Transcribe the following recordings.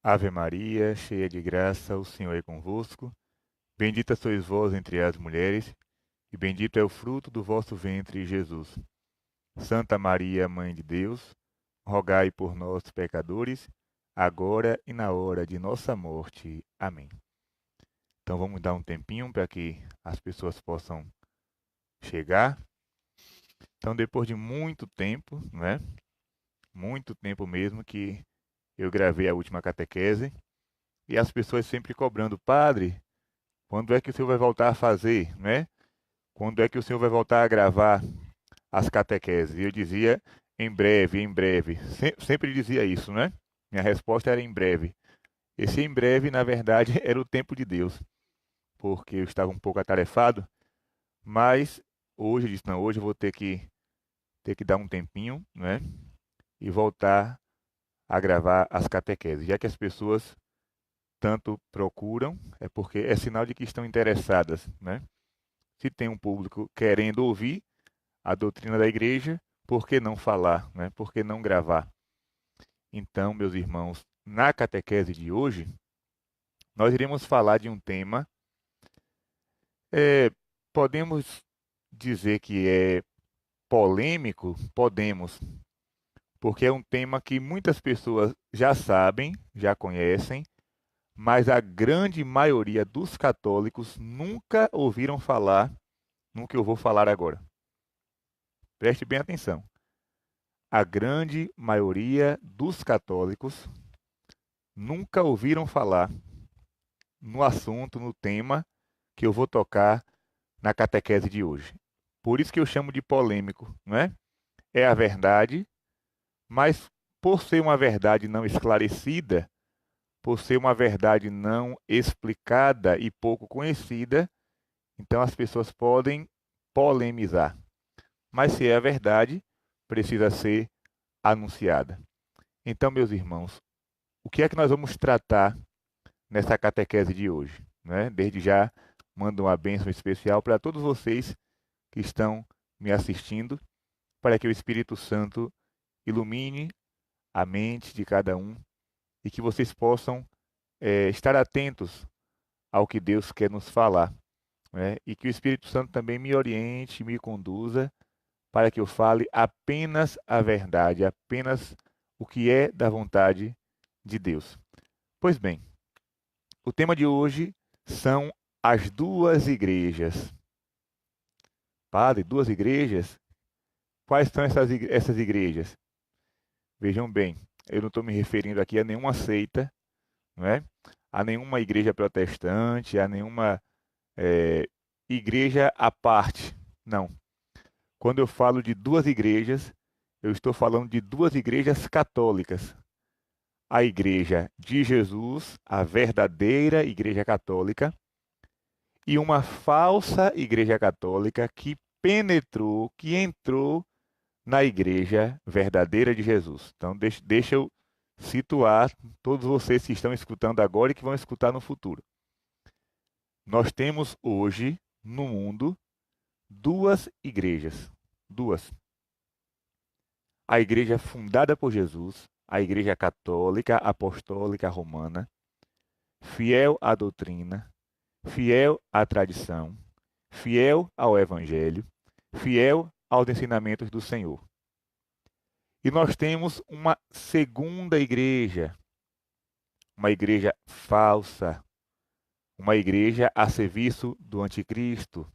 Ave Maria, cheia de graça, o Senhor é convosco. Bendita sois vós entre as mulheres, e bendito é o fruto do vosso ventre, Jesus. Santa Maria, Mãe de Deus, rogai por nós, pecadores, agora e na hora de nossa morte. Amém. Então vamos dar um tempinho para que as pessoas possam chegar. Então, depois de muito tempo, né? Muito tempo mesmo que eu gravei a última catequese, e as pessoas sempre cobrando, padre, quando é que o senhor vai voltar a fazer, né? Quando é que o senhor vai voltar a gravar as catequeses? E eu dizia, em breve, em breve. Sempre dizia isso, né? Minha resposta era em breve. Esse em breve, na verdade, era o tempo de Deus, porque eu estava um pouco atarefado, mas hoje eu disse, não, hoje eu vou ter que dar um tempinho, né? E voltar a gravar as catequeses, já que as pessoas tanto procuram, é porque é sinal de que estão interessadas, né? Se tem um público querendo ouvir a doutrina da igreja, por que não falar, né? Por que não gravar? Então, meus irmãos, na catequese de hoje, nós iremos falar de um tema, é, podemos dizer que é polêmico? Podemos, porque é um tema que muitas pessoas já sabem, já conhecem, mas a grande maioria dos católicos nunca ouviram falar no que eu vou falar agora. Preste bem atenção. A grande maioria dos católicos nunca ouviram falar no assunto, no tema que eu vou tocar na catequese de hoje. Por isso que eu chamo de polêmico, não é? É a verdade, mas por ser uma verdade não esclarecida, por ser uma verdade não explicada e pouco conhecida, então as pessoas podem polemizar. Mas se é a verdade, precisa ser anunciada. Então, meus irmãos, o que é que nós vamos tratar nessa catequese de hoje, né? Desde já, mando uma bênção especial para todos vocês que estão me assistindo, para que o Espírito Santo ilumine a mente de cada um e que vocês possam estar atentos ao que Deus quer nos falar, né? E que o Espírito Santo também me oriente, me conduza, para que eu fale apenas a verdade, apenas o que é da vontade de Deus. Pois bem, o tema de hoje são as duas igrejas. Padre, duas igrejas? Quais são essas igrejas? Vejam bem, eu não estou me referindo aqui a nenhuma seita, não é? A nenhuma igreja protestante, a nenhuma eh, igreja à parte. Não. Quando eu falo de duas igrejas, eu estou falando de duas igrejas católicas. A igreja de Jesus, a verdadeira igreja católica, e uma falsa igreja católica que penetrou, que entrou na igreja verdadeira de Jesus. Então, deixa eu situar todos vocês que estão escutando agora e que vão escutar no futuro. Nós temos hoje, no mundo, duas igrejas. Duas. A igreja fundada por Jesus, a igreja católica, apostólica, romana, fiel à doutrina, fiel à tradição, fiel ao evangelho, fiel aos ensinamentos do Senhor. E nós temos uma segunda igreja, uma igreja falsa, uma igreja a serviço do anticristo,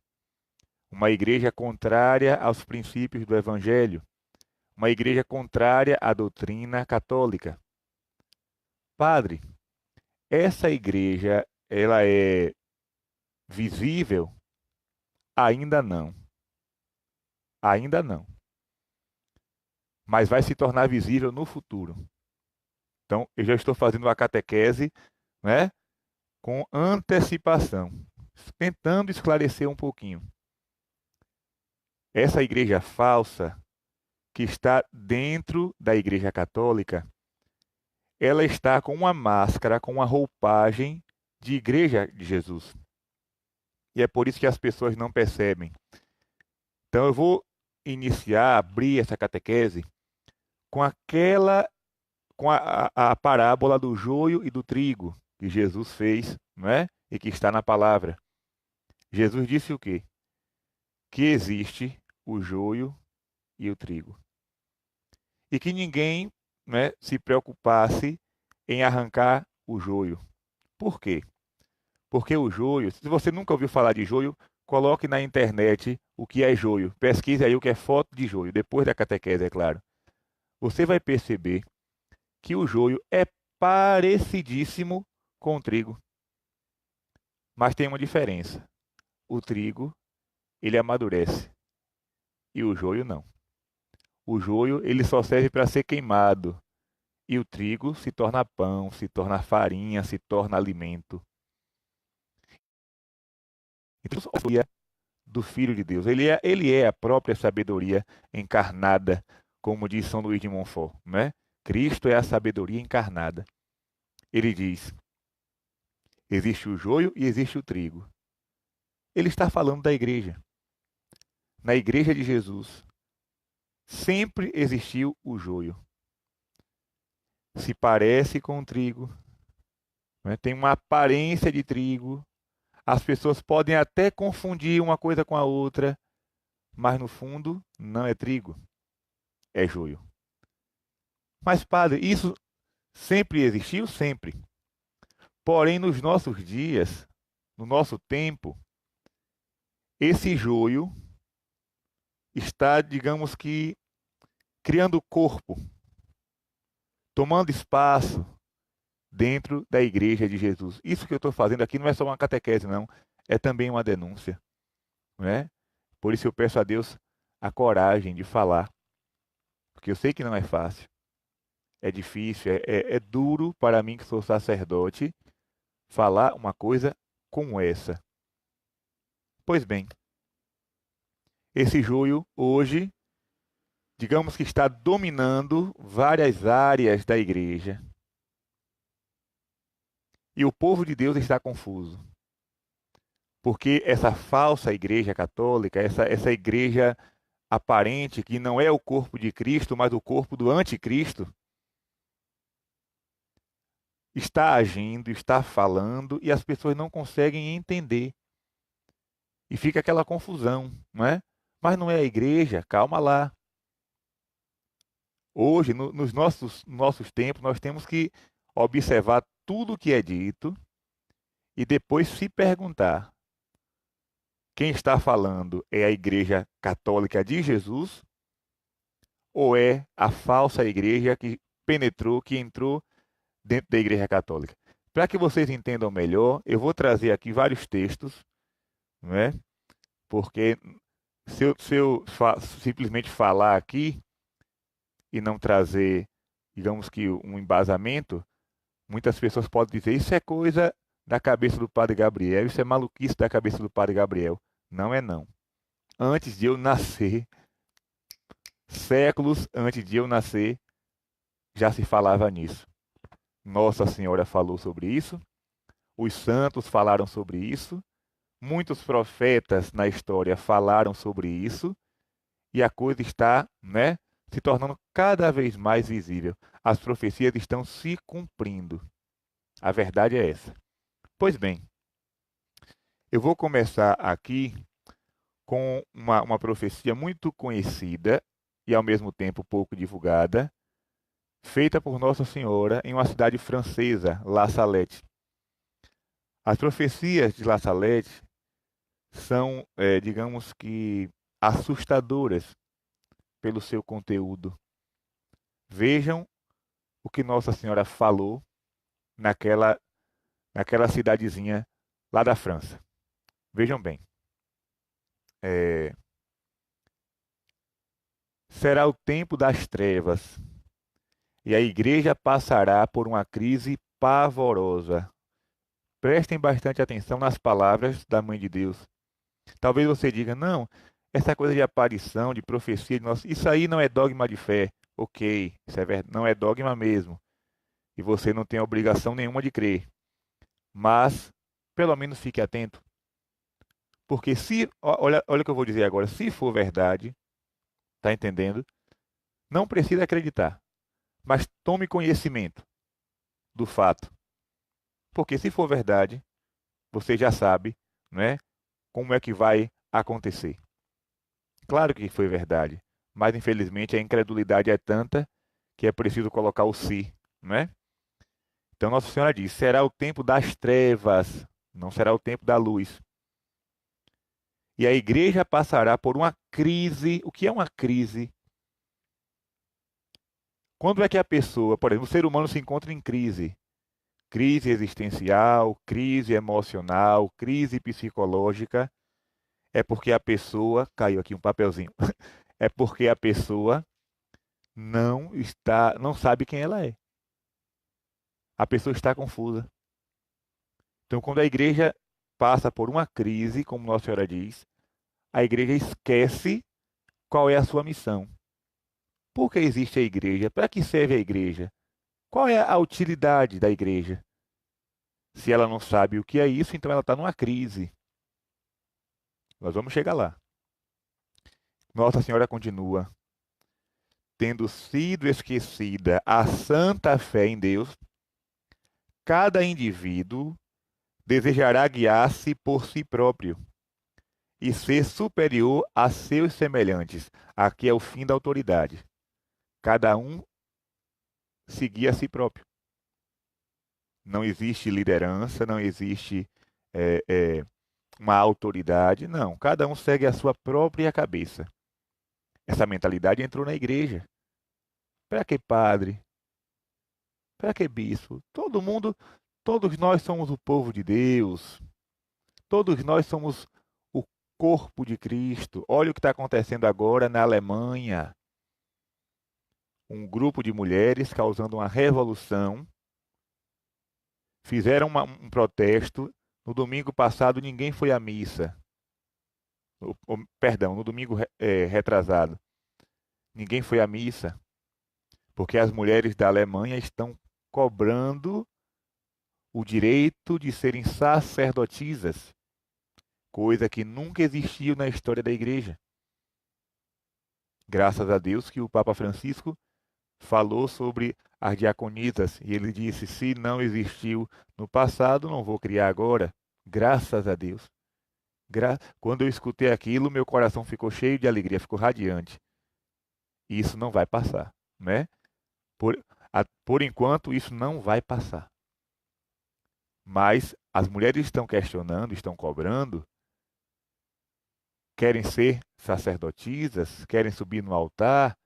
uma igreja contrária aos princípios do evangelho, uma igreja contrária à doutrina católica. Padre, essa igreja, ela é visível? Ainda não. Ainda não. Mas vai se tornar visível no futuro. Então, eu já estou fazendo uma catequese, né, com antecipação, tentando esclarecer um pouquinho. Essa igreja falsa que está dentro da igreja católica, ela está com uma máscara, com uma roupagem de igreja de Jesus. E é por isso que as pessoas não percebem. Então eu vou iniciar, abrir essa catequese com com a parábola do joio e do trigo que Jesus fez, não é? E que está na palavra. Jesus disse o quê? Que existe o joio e o trigo. E que ninguém, né, se preocupasse em arrancar o joio. Por quê? Porque o joio, se você nunca ouviu falar de joio, coloque na internet o que é joio. Pesquise aí o que é foto de joio, depois da catequese, é claro. Você vai perceber que o joio é parecidíssimo com o trigo. Mas tem uma diferença. O trigo, ele amadurece e o joio não. O joio, ele só serve para ser queimado e o trigo se torna pão, se torna farinha, se torna alimento. Então, a sabedoria do Filho de Deus, ele é a própria sabedoria encarnada, como diz São Luís de Montfort, né? Cristo é a sabedoria encarnada. Ele diz: existe o joio e existe o trigo. Ele está falando da igreja. Na igreja de Jesus, sempre existiu o joio. Se parece com o trigo, né? Tem uma aparência de trigo. As pessoas podem até confundir uma coisa com a outra, mas no fundo não é trigo, é joio. Mas, padre, isso sempre existiu? Sempre. Porém, nos nossos dias, no nosso tempo, esse joio está, digamos que, criando corpo, tomando espaço dentro da igreja de Jesus. Isso que eu estou fazendo aqui não é só uma catequese, não. É também uma denúncia, não é? Por isso eu peço a Deus a coragem de falar, porque eu sei que não é fácil. É difícil, é duro para mim que sou sacerdote falar uma coisa como essa. Pois bem, esse joio hoje, digamos que está dominando várias áreas da igreja. E o povo de Deus está confuso. Porque essa falsa igreja católica, essa igreja aparente, que não é o corpo de Cristo, mas o corpo do anticristo, está agindo, está falando e as pessoas não conseguem entender. E fica aquela confusão, não é? Mas não é a igreja, calma lá. Hoje, nos nossos tempos, nós temos que observar tudo o que é dito e depois se perguntar: quem está falando é a Igreja Católica de Jesus ou é a falsa igreja que penetrou, que entrou dentro da Igreja Católica? Para que vocês entendam melhor, eu vou trazer aqui vários textos, não é? Porque se eu simplesmente falar aqui e não trazer, digamos que um embasamento, muitas pessoas podem dizer: isso é coisa da cabeça do Padre Gabriel, isso é maluquice da cabeça do Padre Gabriel. Não é não. Antes de eu nascer, séculos antes de eu nascer, já se falava nisso. Nossa Senhora falou sobre isso, os santos falaram sobre isso, muitos profetas na história falaram sobre isso, e a coisa está, né, se tornando cada vez mais visível. As profecias estão se cumprindo. A verdade é essa. Pois bem, eu vou começar aqui com uma profecia muito conhecida e ao mesmo tempo pouco divulgada, feita por Nossa Senhora em uma cidade francesa, La Salette. As profecias de La Salette são, digamos que, assustadoras pelo seu conteúdo. Vejam o que Nossa Senhora falou naquela cidadezinha lá da França. Vejam bem. Será o tempo das trevas e a igreja passará por uma crise pavorosa. Prestem bastante atenção nas palavras da Mãe de Deus. Talvez você diga: não, essa coisa de aparição, de profecia, isso aí não é dogma de fé. Ok, isso é verdade, não é dogma mesmo. E você não tem obrigação nenhuma de crer. Mas, pelo menos fique atento. Porque olha o que eu vou dizer agora, se for verdade, tá entendendo? Não precisa acreditar. mas tome conhecimento do fato. Porque se for verdade, você já sabe, não é, como é que vai acontecer. Claro que foi verdade, mas infelizmente a incredulidade é tanta que é preciso colocar o si, não é? Então Nossa Senhora diz: será o tempo das trevas, não será o tempo da luz. E a igreja passará por uma crise. O que é uma crise? Quando é que a pessoa, por exemplo, o ser humano se encontra em crise? Crise existencial, crise emocional, crise psicológica. É porque a pessoa, caiu aqui um papelzinho, é porque a pessoa não sabe quem ela é. A pessoa está confusa. Então, quando a igreja passa por uma crise, como Nossa Senhora diz, a igreja esquece qual é a sua missão. Por que existe a igreja? Para que serve a igreja? Qual é a utilidade da igreja? Se ela não sabe o que é isso, então ela está numa crise. Nós vamos chegar lá. Nossa Senhora continua: tendo sido esquecida a santa fé em Deus, cada indivíduo desejará guiar-se por si próprio e ser superior a seus semelhantes. Aqui é o fim da autoridade. Cada um seguir a si próprio. Não existe liderança, não existe é, é, uma autoridade, não. Cada um segue a sua própria cabeça. Essa mentalidade entrou na igreja. Para que padre? Para que bispo? Todo mundo, todos nós somos o povo de Deus. Todos nós somos o corpo de Cristo. Olha o que está acontecendo agora na Alemanha. Um grupo de mulheres causando uma revolução. Fizeram um protesto. No domingo passado, ninguém foi à missa. Perdão, no domingo retrasado. Ninguém foi à missa. Porque as mulheres da Alemanha estão cobrando o direito de serem sacerdotisas, coisa que nunca existiu na história da igreja. Graças a Deus que o Papa Francisco falou sobre as diaconisas e ele disse: se não existiu no passado, não vou criar agora. Graças a Deus. Quando eu escutei aquilo, meu coração ficou cheio de alegria, ficou radiante. E isso não vai passar, né? Por enquanto, isso não vai passar. Mas as mulheres estão questionando, estão cobrando, querem ser sacerdotisas, querem subir no altar,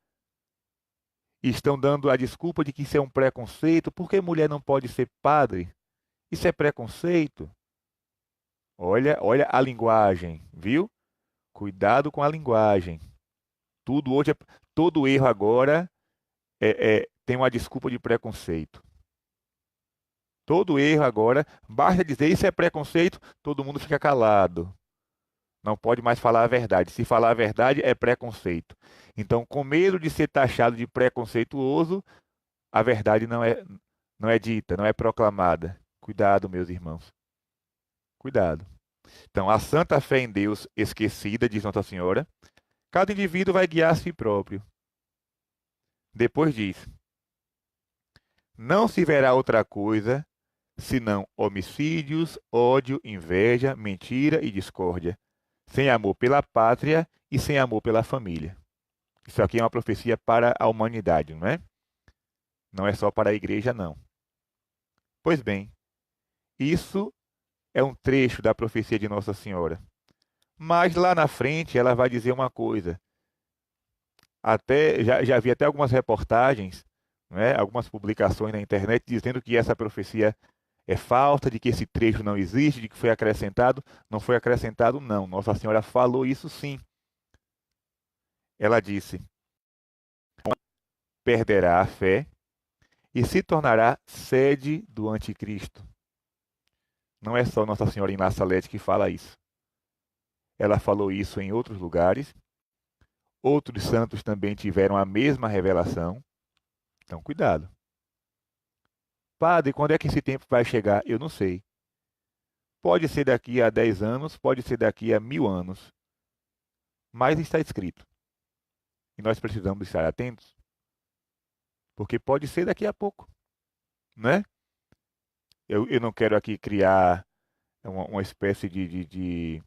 e estão dando a desculpa de que isso é um preconceito. Por que mulher não pode ser padre? Isso é preconceito. Olha a linguagem, viu? Cuidado com a linguagem. Tudo hoje todo erro agora tem uma desculpa de preconceito. Todo erro agora, basta dizer isso é preconceito, todo mundo fica calado. Não pode mais falar a verdade. Se falar a verdade, é preconceito. Então, com medo de ser taxado de preconceituoso, a verdade não é dita, não é proclamada. Cuidado, meus irmãos. Cuidado. Então, a santa fé em Deus esquecida, diz Nossa Senhora, cada indivíduo vai guiar a si próprio. Depois diz: não se verá outra coisa senão homicídios, ódio, inveja, mentira e discórdia, sem amor pela pátria e sem amor pela família. Isso aqui é uma profecia para a humanidade, não é? Não é só para a igreja, não. Pois bem, isso é um trecho da profecia de Nossa Senhora. Mas lá na frente ela vai dizer uma coisa. Até já vi até algumas reportagens, não é? Algumas publicações na internet dizendo que essa profecia é falsa, de que esse trecho não existe, de que foi acrescentado. Não foi acrescentado, não. Nossa Senhora falou isso sim. Ela disse: perderá a fé e se tornará sede do anticristo. Não é só Nossa Senhora em La Salete que fala isso. Ela falou isso em outros lugares. Outros santos também tiveram a mesma revelação. Então, cuidado. Padre, quando é que esse tempo vai chegar? Eu não sei. Pode ser daqui a 10 anos, pode ser daqui a 1000 anos. Mas está escrito. E nós precisamos estar atentos. porque pode ser daqui a pouco, né? Eu não quero aqui criar uma espécie de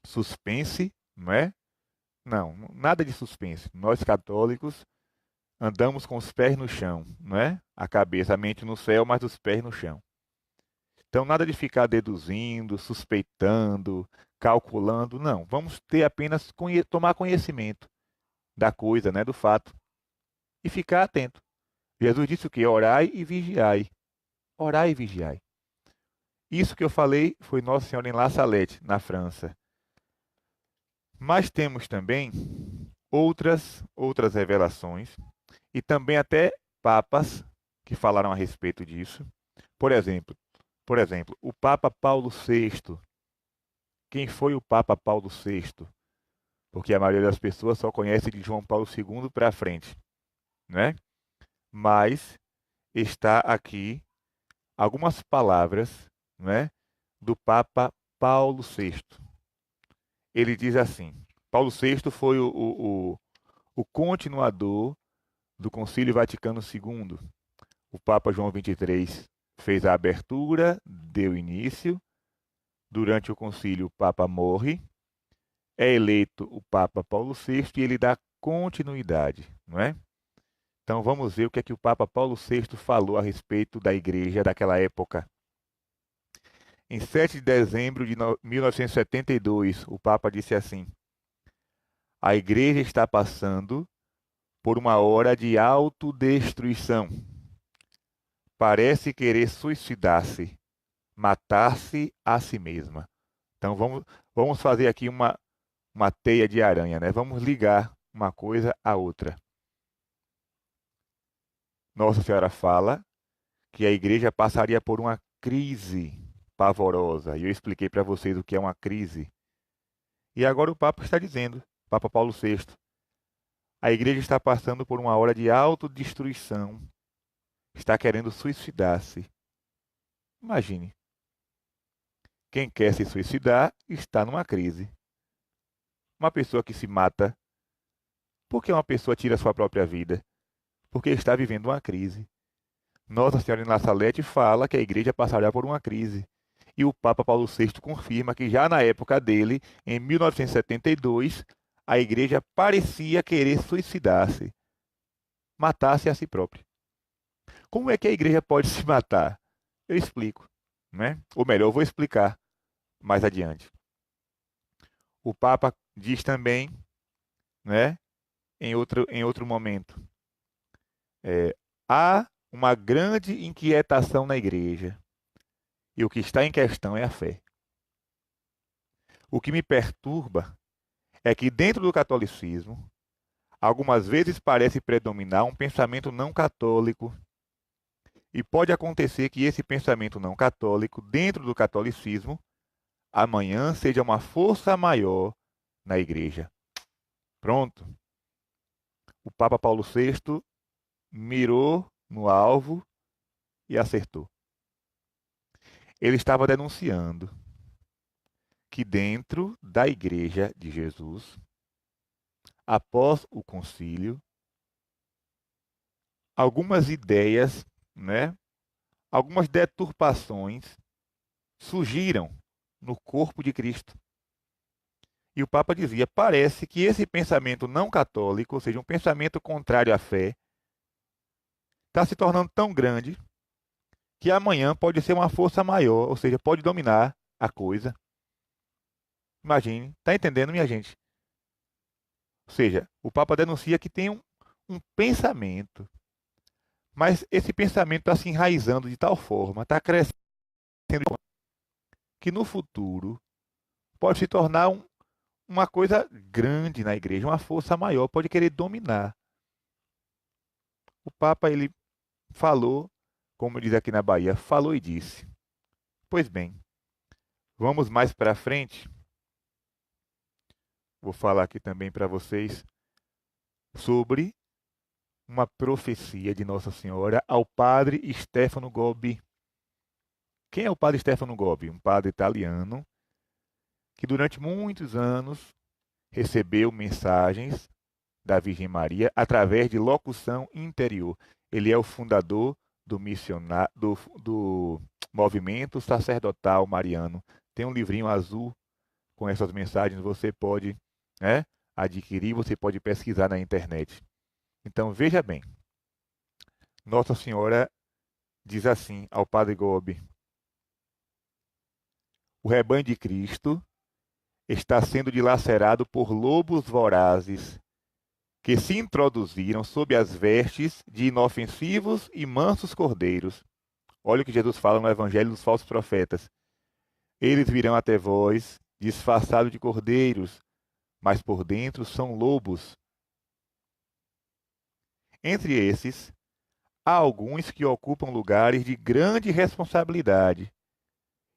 suspense, não é? Não, nada de suspense. Nós católicos andamos com os pés no chão, não é? A cabeça, a mente no céu, mas os pés no chão. Então, nada de ficar deduzindo, suspeitando, calculando, não. Vamos ter apenas tomar conhecimento da coisa, né, do fato, e ficar atento. Jesus disse o quê? Orai e vigiai. Orai e vigiai. Isso que eu falei foi Nossa Senhora em La Salette, na França. Mas temos também outras revelações e também até papas que falaram a respeito disso. Por exemplo, o Papa Paulo VI. Quem foi o Papa Paulo VI? Porque a maioria das pessoas só conhece de João Paulo II para frente, né? Mas está aqui algumas palavras, né, do Papa Paulo VI. Ele diz assim: Paulo VI foi o continuador do Concílio Vaticano II. O Papa João XXIII fez a abertura, deu início. Durante o concílio, o Papa morre, é eleito o Papa Paulo VI e ele dá continuidade, não é? Então vamos ver o que é que o Papa Paulo VI falou a respeito da igreja daquela época. Em 7 de dezembro de 1972, o Papa disse assim: a igreja está passando por uma hora de autodestruição. Parece querer suicidar-se, matar-se a si mesma. Então vamos fazer aqui uma teia de aranha, né? Vamos ligar uma coisa à outra. Nossa Senhora fala que a igreja passaria por uma crise pavorosa. E eu expliquei para vocês o que é uma crise. E agora o Papa está dizendo, Papa Paulo VI, a igreja está passando por uma hora de autodestruição. Está querendo suicidar-se. Imagine. Quem quer se suicidar está numa crise. Uma pessoa que se mata, por que uma pessoa tira sua própria vida? Porque está vivendo uma crise. Nossa Senhora de La Salette fala que a igreja passará por uma crise. E o Papa Paulo VI confirma que já na época dele, em 1972, a igreja parecia querer suicidar-se, matar-se a si própria. Como é que a igreja pode se matar? Eu explico, né? Ou melhor, eu vou explicar mais adiante. O Papa diz também, né, em outro momento, há uma grande inquietação na igreja e o que está em questão é a fé. O que me perturba é que dentro do catolicismo, algumas vezes parece predominar um pensamento não católico e pode acontecer que esse pensamento não católico, dentro do catolicismo, amanhã seja uma força maior na igreja. Pronto. O Papa Paulo VI mirou no alvo e acertou. Ele estava denunciando que dentro da igreja de Jesus, após o concílio, algumas ideias, né, algumas deturpações surgiram no corpo de Cristo. E o Papa dizia: parece que esse pensamento não católico, ou seja, um pensamento contrário à fé, está se tornando tão grande que amanhã pode ser uma força maior, ou seja, pode dominar a coisa. Imagine, está entendendo, minha gente? Ou seja, o Papa denuncia que tem um pensamento, mas esse pensamento está se enraizando de tal forma, está crescendo, que no futuro pode se tornar uma coisa grande na igreja, uma força maior, pode querer dominar. O Papa, ele falou, como diz aqui na Bahia, falou e disse. Pois bem, vamos mais para frente. Vou falar aqui também para vocês sobre uma profecia de Nossa Senhora ao padre Stefano Gobbi. Quem é o padre Stefano Gobbi? Um padre italiano que durante muitos anos recebeu mensagens da Virgem Maria através de locução interior. Ele é o fundador do movimento sacerdotal mariano. Tem um livrinho azul com essas mensagens, você pode, né, adquirir, você pode pesquisar na internet. Então, veja bem, Nossa Senhora diz assim ao Padre Gobi: o rebanho de Cristo está sendo dilacerado por lobos vorazes que se introduziram sob as vestes de inofensivos e mansos cordeiros. Olha o que Jesus fala no Evangelho dos falsos profetas. Eles virão até vós, disfarçados de cordeiros, mas por dentro são lobos. Entre esses, há alguns que ocupam lugares de grande responsabilidade,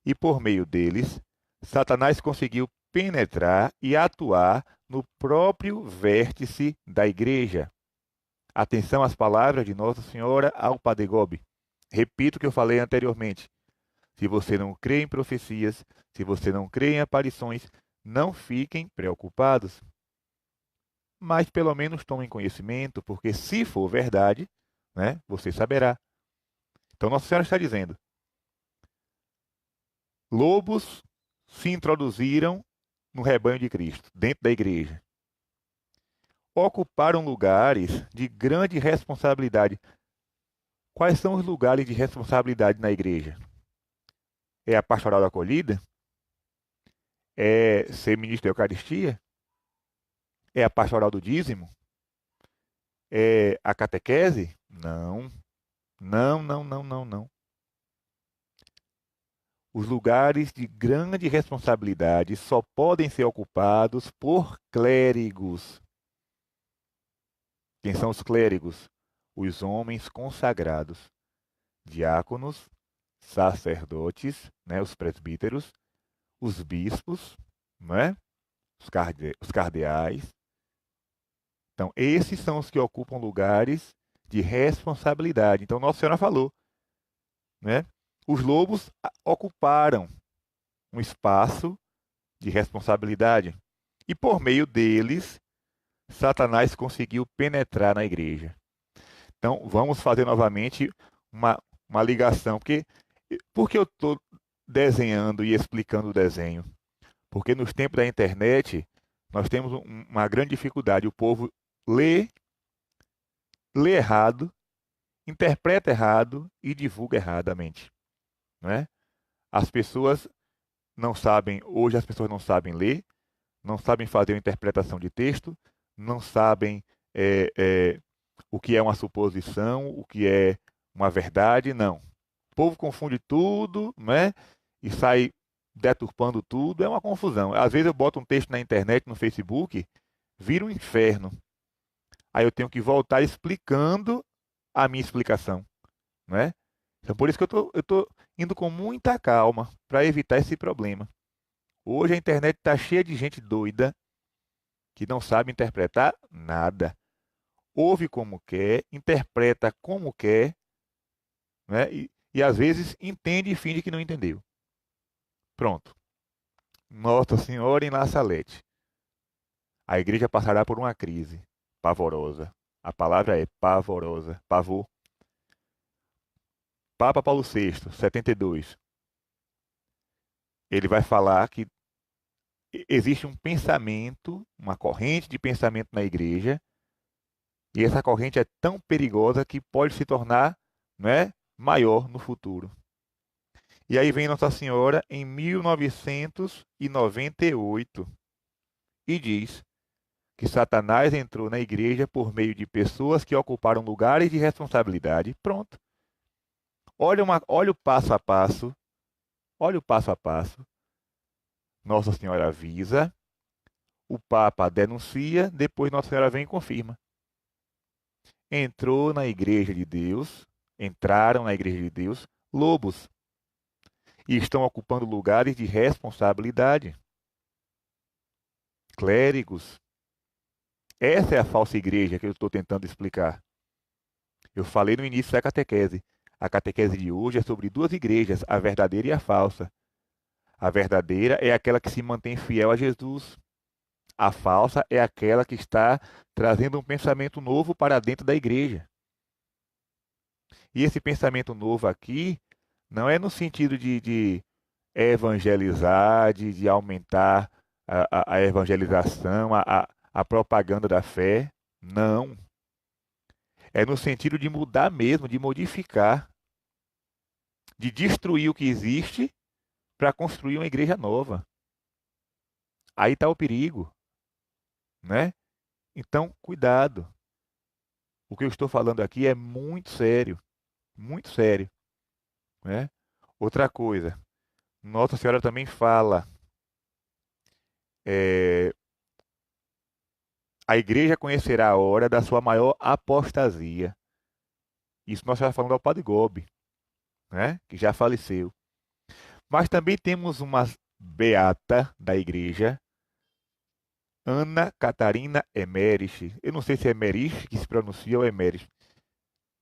e por meio deles, Satanás conseguiu penetrar e atuar no próprio vértice da igreja. Atenção às palavras de Nossa Senhora ao Padre Gobi. Repito o que eu falei anteriormente. Se você não crê em profecias, se você não crê em aparições, não fiquem preocupados. Mas pelo menos tomem conhecimento, porque se for verdade, né, você saberá. Então Nossa Senhora está dizendo: lobos se introduziram no rebanho de Cristo, dentro da igreja. Ocuparam lugares de grande responsabilidade. Quais são os lugares de responsabilidade na igreja? É a pastoral da acolhida? É ser ministro da Eucaristia? É a pastoral do dízimo? É a catequese? Não. Não, não, não, não, não. Os lugares de grande responsabilidade só podem ser ocupados por clérigos. Quem são os clérigos? Os homens consagrados, diáconos, sacerdotes, né, os presbíteros, os bispos, né, os cardeais. Então, esses são os que ocupam lugares de responsabilidade. Então, Nossa Senhora falou, né? Os lobos ocuparam um espaço de responsabilidade e por meio deles, Satanás conseguiu penetrar na igreja. Então, vamos fazer novamente uma, uma ligação, porque eu estou desenhando e explicando o desenho? Porque nos tempos da internet, nós temos uma grande dificuldade. O povo lê errado, interpreta errado e divulga erradamente, não é? As pessoas não sabem, hoje as pessoas não sabem ler, não sabem fazer uma interpretação de texto, não sabem é, é, o que é uma suposição, o que é uma verdade, não. O povo confunde tudo, né? E sai deturpando tudo, é uma confusão. Às vezes eu boto um texto na internet, no Facebook, vira um inferno. Aí eu tenho que voltar explicando a minha explicação, né? Então por isso que eu tô indo com muita calma para evitar esse problema. Hoje a internet está cheia de gente doida que não sabe interpretar nada. Ouve como quer, interpreta como quer, né? E às vezes entende e finge que não entendeu. Pronto. Nossa Senhora em La Salete. A igreja passará por uma crise pavorosa. A palavra é pavorosa, pavor. Papa Paulo VI, 72. Ele vai falar que existe um pensamento, uma corrente de pensamento na igreja, e essa corrente é tão perigosa que pode se tornar, não é, maior no futuro. E aí vem Nossa Senhora em 1998 e diz que Satanás entrou na igreja por meio de pessoas que ocuparam lugares de responsabilidade. Pronto. Olha o passo a passo. Olha o passo a passo. Nossa Senhora avisa, o Papa denuncia, depois Nossa Senhora vem e confirma. Entraram na igreja de Deus lobos e estão ocupando lugares de responsabilidade. Clérigos. Essa é a falsa igreja que eu estou tentando explicar. Eu falei no início da catequese. A catequese de hoje é sobre duas igrejas, a verdadeira e a falsa. A verdadeira é aquela que se mantém fiel a Jesus. A falsa é aquela que está trazendo um pensamento novo para dentro da igreja. E esse pensamento novo aqui não é no sentido de evangelizar, de aumentar a evangelização, a propaganda da fé. Não. É no sentido de mudar mesmo, de modificar, de destruir o que existe para construir uma igreja nova. Aí está o perigo, né? Então, cuidado. O que eu estou falando aqui é muito sério, né? Outra coisa, Nossa Senhora também fala, é, a igreja conhecerá a hora da sua maior apostasia. Isso nós estamos falando ao Padre Gobi, né? Que já faleceu. Mas também temos uma beata da igreja, Ana Catarina Emmerich. Eu não sei se é Emmerich que se pronuncia ou Emmerich.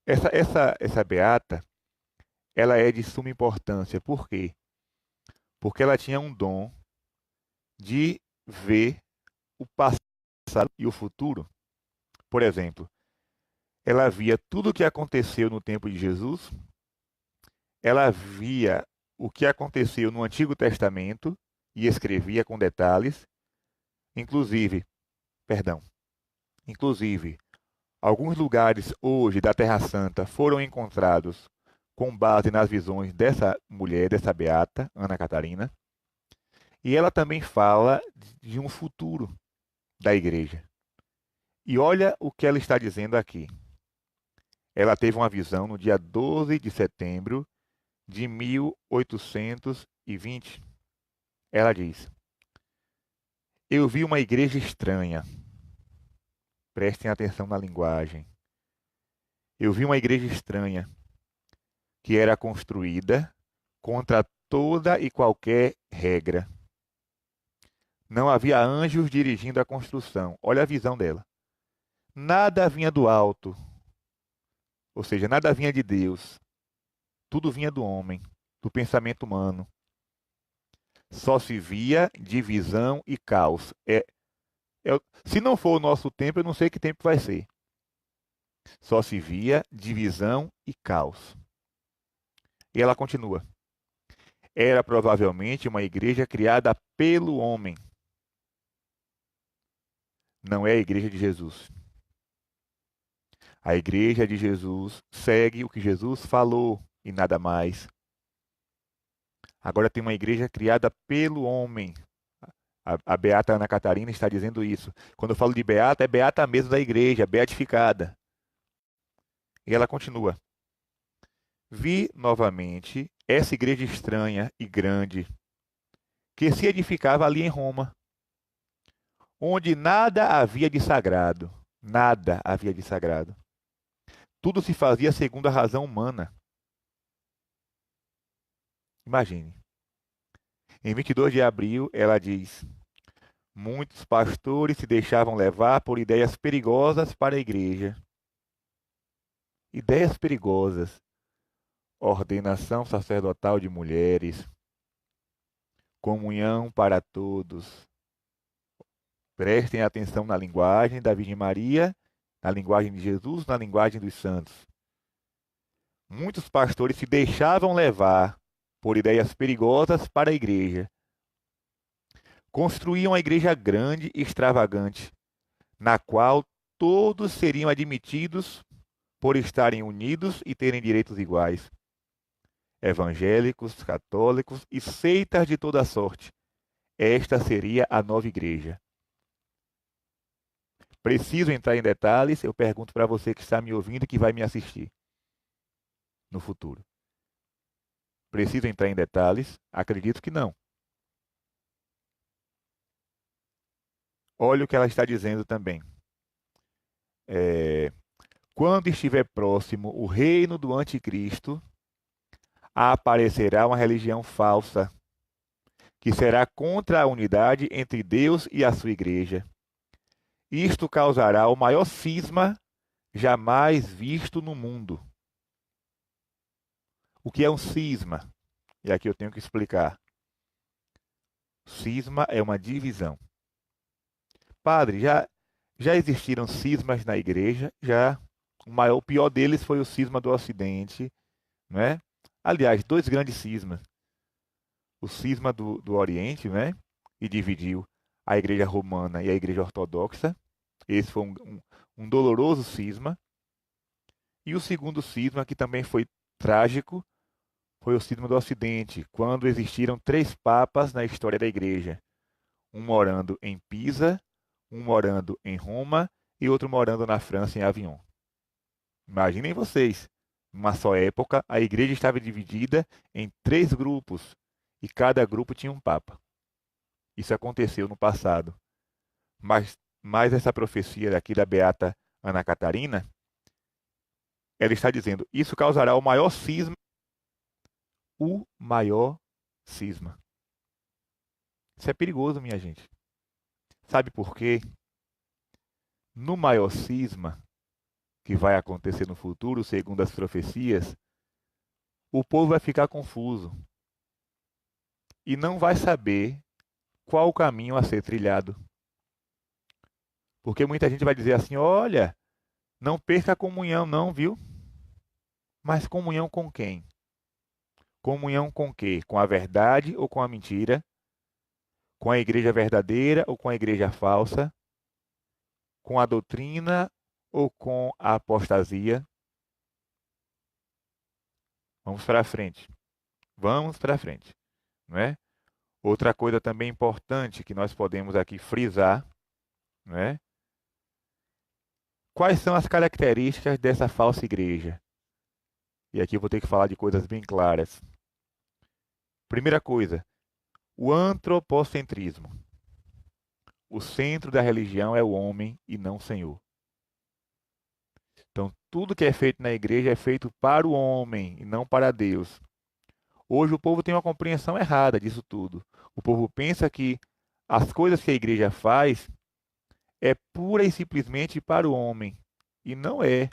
Essa beata, ela é de suma importância. Por quê? Porque ela tinha um dom de ver o passado e o futuro. Por exemplo, ela via tudo o que aconteceu no tempo de Jesus, ela via o que aconteceu no Antigo Testamento e escrevia com detalhes, inclusive, perdão, inclusive, alguns lugares hoje da Terra Santa foram encontrados com base nas visões dessa mulher, dessa beata, Ana Catarina, e ela também fala de um futuro da igreja. E olha o que ela está dizendo aqui. Ela teve uma visão no dia 12 de setembro de 1820. Ela diz: Eu vi uma igreja estranha. Prestem atenção na linguagem. Eu vi uma igreja estranha que era construída contra toda e qualquer regra. Não havia anjos dirigindo a construção. Olha a visão dela. Nada vinha do alto, ou seja, nada vinha de Deus. Tudo vinha do homem, do pensamento humano. Só se via divisão e caos. Se não for o nosso tempo, eu não sei que tempo vai ser. Só se via divisão e caos. E ela continua. Era provavelmente uma igreja criada pelo homem. Não é a igreja de Jesus. A igreja de Jesus segue o que Jesus falou e nada mais. Agora tem uma igreja criada pelo homem. A beata Ana Catarina está dizendo isso. Quando eu falo de beata, é beata mesmo da igreja, beatificada. E ela continua. Vi novamente essa igreja estranha e grande que se edificava ali em Roma, onde nada havia de sagrado. Nada havia de sagrado. Tudo se fazia segundo a razão humana. Imagine. Em 22 de abril, ela diz: Muitos pastores se deixavam levar por ideias perigosas para a igreja. Ideias perigosas. Ordenação sacerdotal de mulheres. Comunhão para todos. Prestem atenção na linguagem da Virgem Maria, na linguagem de Jesus, na linguagem dos santos. Muitos pastores se deixavam levar por ideias perigosas para a igreja. Construíam a igreja grande e extravagante, na qual todos seriam admitidos por estarem unidos e terem direitos iguais. Evangélicos, católicos e seitas de toda sorte. Esta seria a nova igreja. Preciso entrar em detalhes? Eu pergunto para você que está me ouvindo e que vai me assistir no futuro. Preciso entrar em detalhes? Acredito que não. Olha o que ela está dizendo também. Quando estiver próximo o reino do anticristo, aparecerá uma religião falsa, que será contra a unidade entre Deus e a sua igreja. Isto causará o maior cisma jamais visto no mundo. O que é um cisma? E aqui eu tenho que explicar. Cisma é uma divisão. Padre, já existiram cismas na igreja? Já. O pior deles foi o cisma do Ocidente, né? Aliás, dois grandes cismas. O cisma do Oriente, né? E dividiu a Igreja Romana e a Igreja Ortodoxa. Esse foi um doloroso cisma. E o segundo cisma, que também foi trágico, foi o cisma do Ocidente, quando existiram três papas na história da Igreja. Um morando em Pisa, um morando em Roma e outro morando na França, em Avignon. Imaginem vocês, numa só época, a igreja estava dividida em três grupos e cada grupo tinha um papa. Isso aconteceu no passado. Mas essa profecia aqui da beata Ana Catarina, ela está dizendo, isso causará o maior cisma. Isso é perigoso, minha gente. Sabe por quê? No maior cisma que vai acontecer no futuro, segundo as profecias, o povo vai ficar confuso e não vai saber qual o caminho a ser trilhado. Porque muita gente vai dizer assim: olha, não perca a comunhão, não, viu? Mas comunhão com quem? Comunhão com quê? Com a verdade ou com a mentira? Com a igreja verdadeira ou com a igreja falsa? Com a doutrina ou com a apostasia? Vamos para frente. Vamos para frente, não é? Outra coisa também importante que nós podemos aqui frisar, não é? Quais são as características dessa falsa igreja? E aqui eu vou ter que falar de coisas bem claras. Primeira coisa, o antropocentrismo. O centro da religião é o homem e não o Senhor. Então, tudo que é feito na igreja é feito para o homem e não para Deus. Hoje o povo tem uma compreensão errada disso tudo. O povo pensa que as coisas que a igreja faz é pura e simplesmente para o homem. E não é.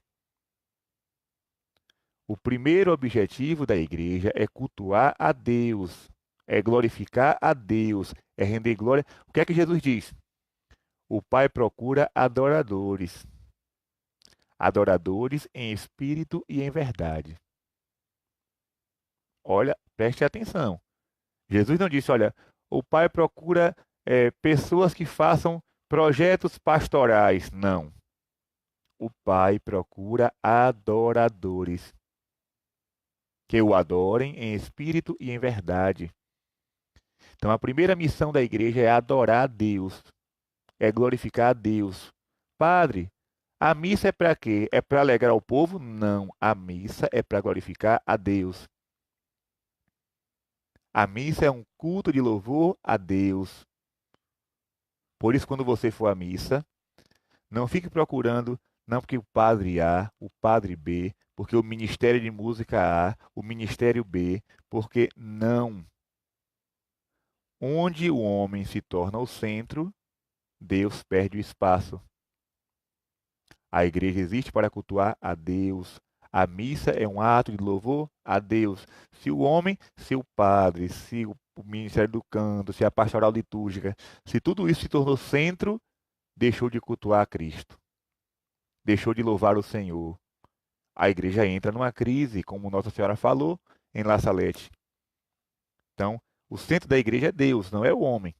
O primeiro objetivo da igreja é cultuar a Deus, é glorificar a Deus, é render glória. O que é que Jesus diz? O Pai procura adoradores, adoradores em espírito e em verdade. Olha, preste atenção. Jesus não disse, olha, o Pai procura pessoas que façam projetos pastorais. Não. O Pai procura adoradores que o adorem em espírito e em verdade. Então, a primeira missão da igreja é adorar a Deus, é glorificar a Deus. Padre, a missa é para quê? É para alegrar o povo? Não, a missa é para glorificar a Deus. A missa é um culto de louvor a Deus. Por isso, quando você for à missa, não fique procurando, não porque o padre A, o padre B, porque o ministério de música A, o ministério B, porque não. Onde o homem se torna o centro, Deus perde o espaço. A igreja existe para cultuar a Deus. A missa é um ato de louvor a Deus. Se o homem, se o padre, se o ministério do canto, se a pastoral litúrgica, se tudo isso se tornou centro, deixou de cultuar a Cristo. Deixou de louvar o Senhor. A igreja entra numa crise, como Nossa Senhora falou em La Salette. Então, o centro da igreja é Deus, não é o homem.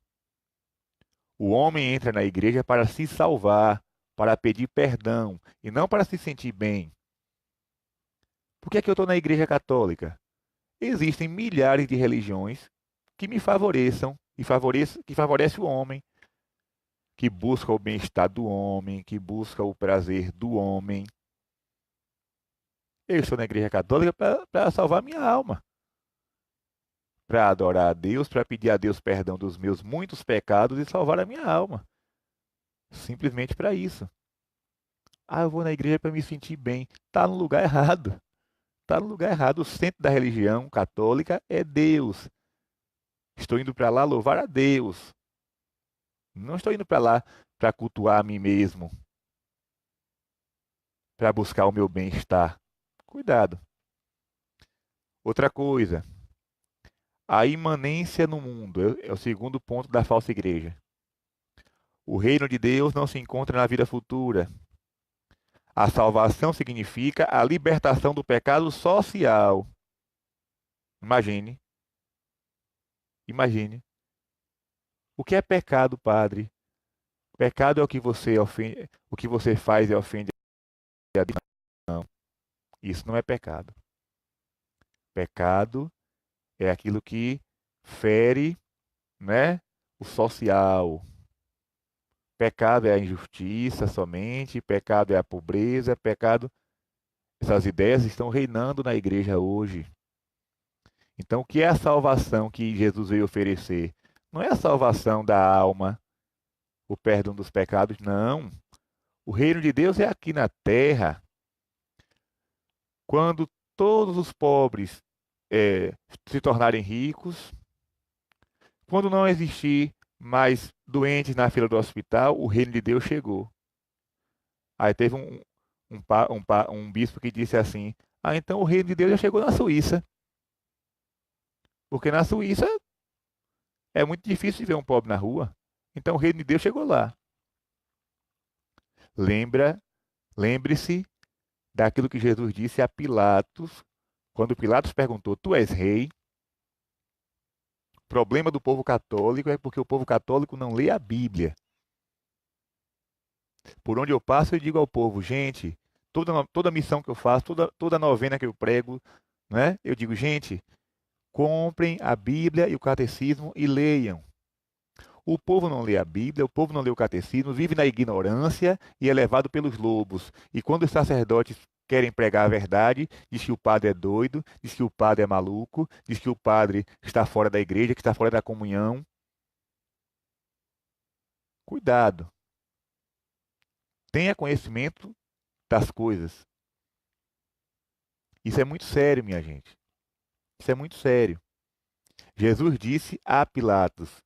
O homem entra na igreja para se salvar, para pedir perdão e não para se sentir bem. Por que é que eu estou na igreja católica? Existem milhares de religiões que me favoreçam e que favorecem o homem, que busca o bem-estar do homem, que busca o prazer do homem. Eu estou na igreja católica para salvar minha alma, para adorar a Deus, para pedir a Deus perdão dos meus muitos pecados e salvar a minha alma. Simplesmente para isso. Ah, eu vou na igreja para me sentir bem. Está no lugar errado. Está no lugar errado. O centro da religião católica é Deus. Estou indo para lá louvar a Deus. Não estou indo para lá para cultuar a mim mesmo, para buscar o meu bem-estar. Cuidado. Outra coisa, a imanência no mundo é o segundo ponto da falsa igreja. O reino de Deus não se encontra na vida futura. A salvação significa a libertação do pecado social. Imagine, imagine. O que é pecado, padre? Pecado é o que você ofende, o que você faz e ofende a Deus. Não, isso não é pecado. Pecado é aquilo que fere, né, o social. Pecado é a injustiça somente, pecado é a pobreza, pecado. Essas ideias estão reinando na igreja hoje. Então, o que é a salvação que Jesus veio oferecer? Não é a salvação da alma, o perdão dos pecados, não. O reino de Deus é aqui na terra. Quando todos os pobres se tornarem ricos, quando não existir mais doentes na fila do hospital, o reino de Deus chegou. Aí teve um bispo que disse assim: ah, então o reino de Deus já chegou na Suíça. Porque na Suíça é muito difícil de ver um pobre na rua. Então o reino de Deus chegou lá. Lembre-se daquilo que Jesus disse a Pilatos, quando Pilatos perguntou: tu és rei? O problema do povo católico é porque o povo católico não lê a Bíblia. Por onde eu passo, eu digo ao povo: gente, toda missão que eu faço, toda novena que eu prego, né? Eu digo: gente, comprem a Bíblia e o catecismo e leiam. O povo não lê a Bíblia, o povo não lê o catecismo, vive na ignorância e é levado pelos lobos. E quando os sacerdotes querem pregar a verdade, diz que o padre é doido, diz que o padre é maluco, diz que o padre está fora da igreja, que está fora da comunhão. Cuidado. Tenha conhecimento das coisas. Isso é muito sério, minha gente. Isso é muito sério. Jesus disse a Pilatos: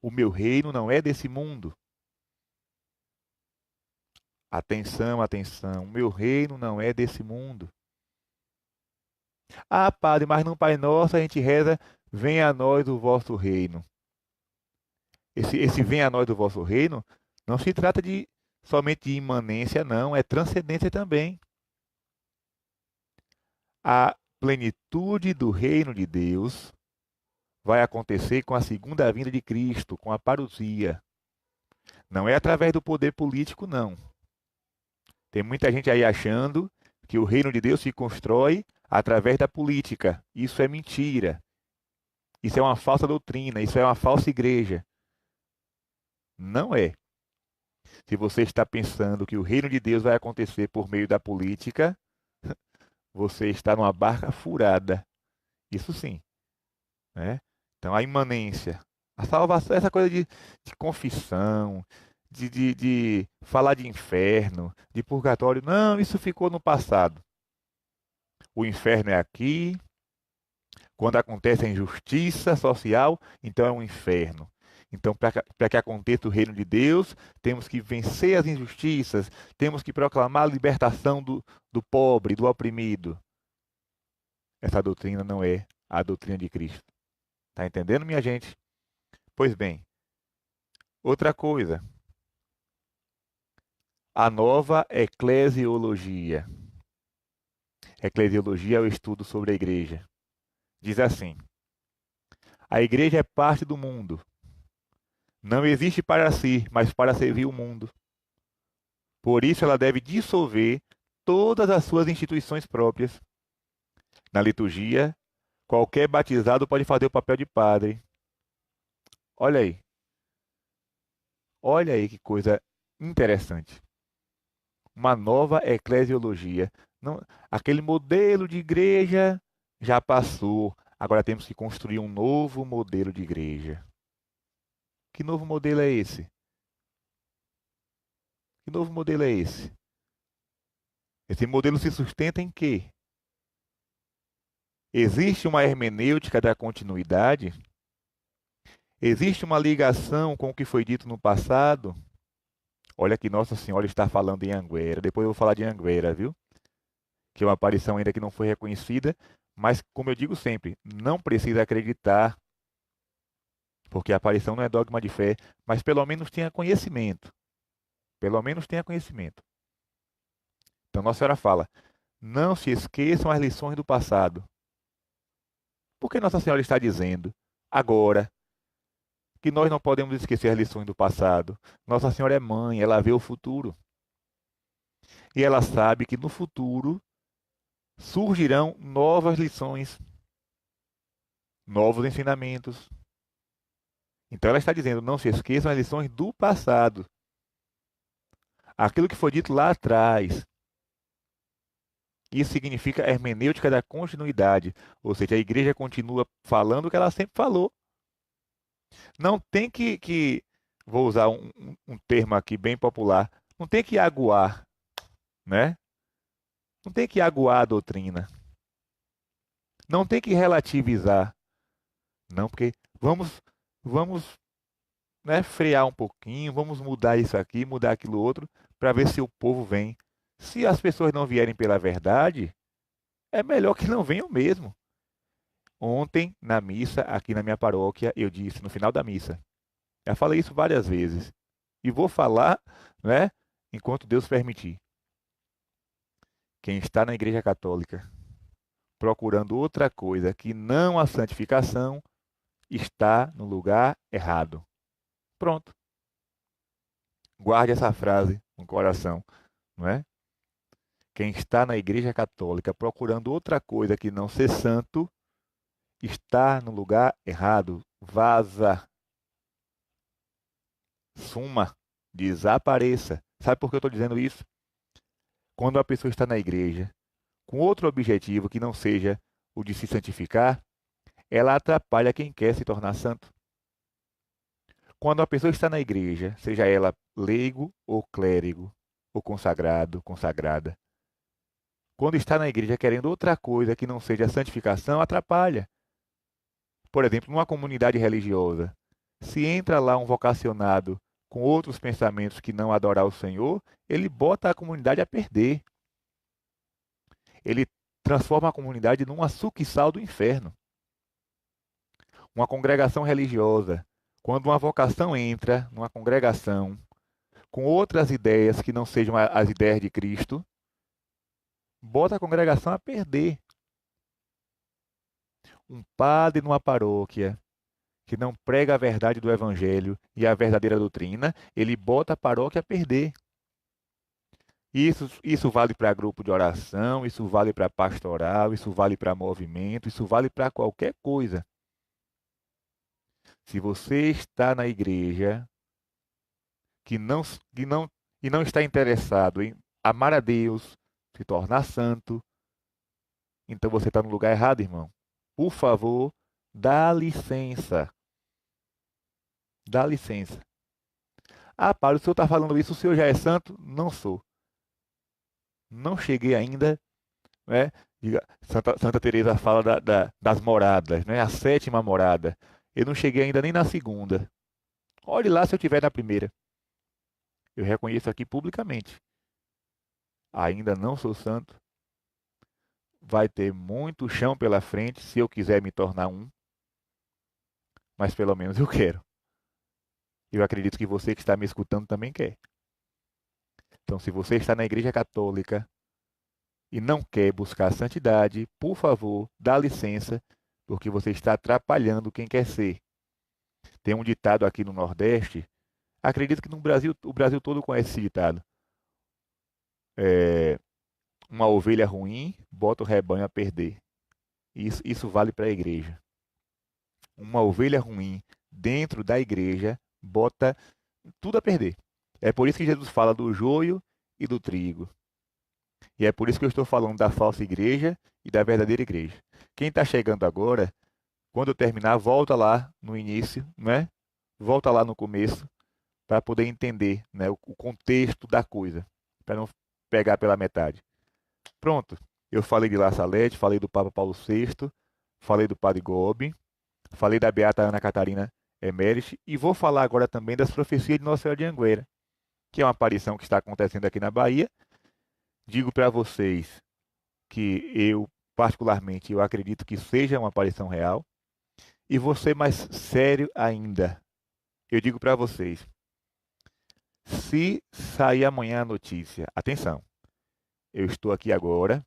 o meu reino não é desse mundo. Atenção, atenção. O meu reino não é desse mundo. Ah, padre, mas no Pai Nosso a gente reza: venha a nós o vosso reino. Esse venha a nós o vosso reino não se trata de somente de imanência, não, é transcendência também. A plenitude do reino de Deus vai acontecer com a segunda vinda de Cristo, com a parousia. Não é através do poder político, não. Tem muita gente aí achando que o reino de Deus se constrói através da política. Isso é mentira. Isso é uma falsa doutrina, isso é uma falsa igreja. Não é. Se você está pensando que o reino de Deus vai acontecer por meio da política, você está numa barca furada. Isso sim, né? Então, a imanência, a salvação, essa coisa de confissão, de falar de inferno, de purgatório, não, isso ficou no passado. O inferno é aqui. Quando acontece a injustiça social, então é um inferno. Então, para que aconteça o reino de Deus, temos que vencer as injustiças, temos que proclamar a libertação do pobre, do oprimido. Essa doutrina não é a doutrina de Cristo. Está entendendo, minha gente? Pois bem, outra coisa, a nova eclesiologia. Eclesiologia é o estudo sobre a igreja. Diz assim: a igreja é parte do mundo. Não existe para si, mas para servir o mundo. Por isso, ela deve dissolver todas as suas instituições próprias. Na liturgia, qualquer batizado pode fazer o papel de padre. Olha aí. Olha aí que coisa interessante. Uma nova eclesiologia. Não, aquele modelo de igreja já passou. Agora temos que construir um novo modelo de igreja. Que novo modelo é esse? Que novo modelo é esse? Esse modelo se sustenta em quê? Existe uma hermenêutica da continuidade? Existe uma ligação com o que foi dito no passado? Olha que Nossa Senhora está falando em Anguera. Depois eu vou falar de Anguera, viu? Que é uma aparição ainda que não foi reconhecida, mas, como eu digo sempre, não precisa acreditar, porque a aparição não é dogma de fé, mas pelo menos tenha conhecimento. Pelo menos tenha conhecimento. Então Nossa Senhora fala, não se esqueçam as lições do passado. Por que Nossa Senhora está dizendo, agora, que nós não podemos esquecer as lições do passado? Nossa Senhora é mãe, ela vê o futuro. E ela sabe que no futuro surgirão novas lições, novos ensinamentos. Então ela está dizendo, não se esqueçam as lições do passado. Aquilo que foi dito lá atrás. Isso significa hermenêutica da continuidade, ou seja, a igreja continua falando o que ela sempre falou. Não tem vou usar um termo aqui bem popular, não tem que aguar, né? Não tem que aguar a doutrina. Não tem que relativizar. Não, porque vamos, né, frear um pouquinho, vamos mudar isso aqui, mudar aquilo outro, para ver se o povo vem. Se as pessoas não vierem pela verdade, é melhor que não venham mesmo. Ontem, na missa, aqui na minha paróquia, eu disse, no final da missa, já falei isso várias vezes, e vou falar, né, enquanto Deus permitir. Quem está na Igreja Católica procurando outra coisa que não a santificação, está no lugar errado. Pronto. Guarde essa frase no coração, não é? Quem está na Igreja Católica procurando outra coisa que não ser santo, está no lugar errado. Vaza. Suma. Desapareça. Sabe por que eu estou dizendo isso? Quando a pessoa está na igreja com outro objetivo que não seja o de se santificar, ela atrapalha quem quer se tornar santo. Quando a pessoa está na igreja, seja ela leigo ou clérigo, ou consagrado, consagrada, quando está na igreja querendo outra coisa que não seja a santificação, atrapalha. Por exemplo, numa comunidade religiosa, se entra lá um vocacionado com outros pensamentos que não adorar o Senhor, ele bota a comunidade a perder. Ele transforma a comunidade num açuque-sal do inferno. Uma congregação religiosa, quando uma vocação entra numa congregação com outras ideias que não sejam as ideias de Cristo, bota a congregação a perder. Um padre numa paróquia que não prega a verdade do Evangelho e a verdadeira doutrina, ele bota a paróquia a perder. Isso vale para grupo de oração, isso vale para pastoral, isso vale para movimento, isso vale para qualquer coisa. Se você está na igreja e não está interessado em amar a Deus, se tornar santo, então você está no lugar errado, irmão. Por favor, dá licença. Dá licença. Ah, Paulo, o senhor está falando isso, o senhor já é santo? Não sou. Não cheguei ainda, né? Santa Teresa fala das moradas, né? A sétima morada. Eu não cheguei ainda nem na segunda. Olhe lá se eu estiver na primeira. Eu reconheço aqui publicamente. Ainda não sou santo. Vai ter muito chão pela frente se eu quiser me tornar um. Mas pelo menos eu quero. Eu acredito que você que está me escutando também quer. Então, se você está na Igreja Católica e não quer buscar a santidade, por favor, dá licença, porque você está atrapalhando quem quer ser. Tem um ditado aqui no Nordeste, acredito que no Brasil, o Brasil todo conhece esse ditado. Uma ovelha ruim bota o rebanho a perder. Isso vale para a igreja. Uma ovelha ruim dentro da igreja bota tudo a perder. É por isso que Jesus fala do joio e do trigo. E é por isso que eu estou falando da falsa igreja e da verdadeira igreja. Quem está chegando agora, quando eu terminar, volta lá no início, né? Volta lá no começo, para poder entender, né, o contexto da coisa, para não pegar pela metade. Pronto, eu falei de La Salete, falei do Papa Paulo VI, falei do Padre Gobi, falei da Beata Ana Catarina Emmerich e vou falar agora também das profecias de Nossa Senhora de Anguera, que é uma aparição que está acontecendo aqui na Bahia. Digo para vocês que eu, particularmente, eu acredito que seja uma aparição real. E vou ser mais sério ainda. Eu digo para vocês, se sair amanhã a notícia, atenção, eu estou aqui agora,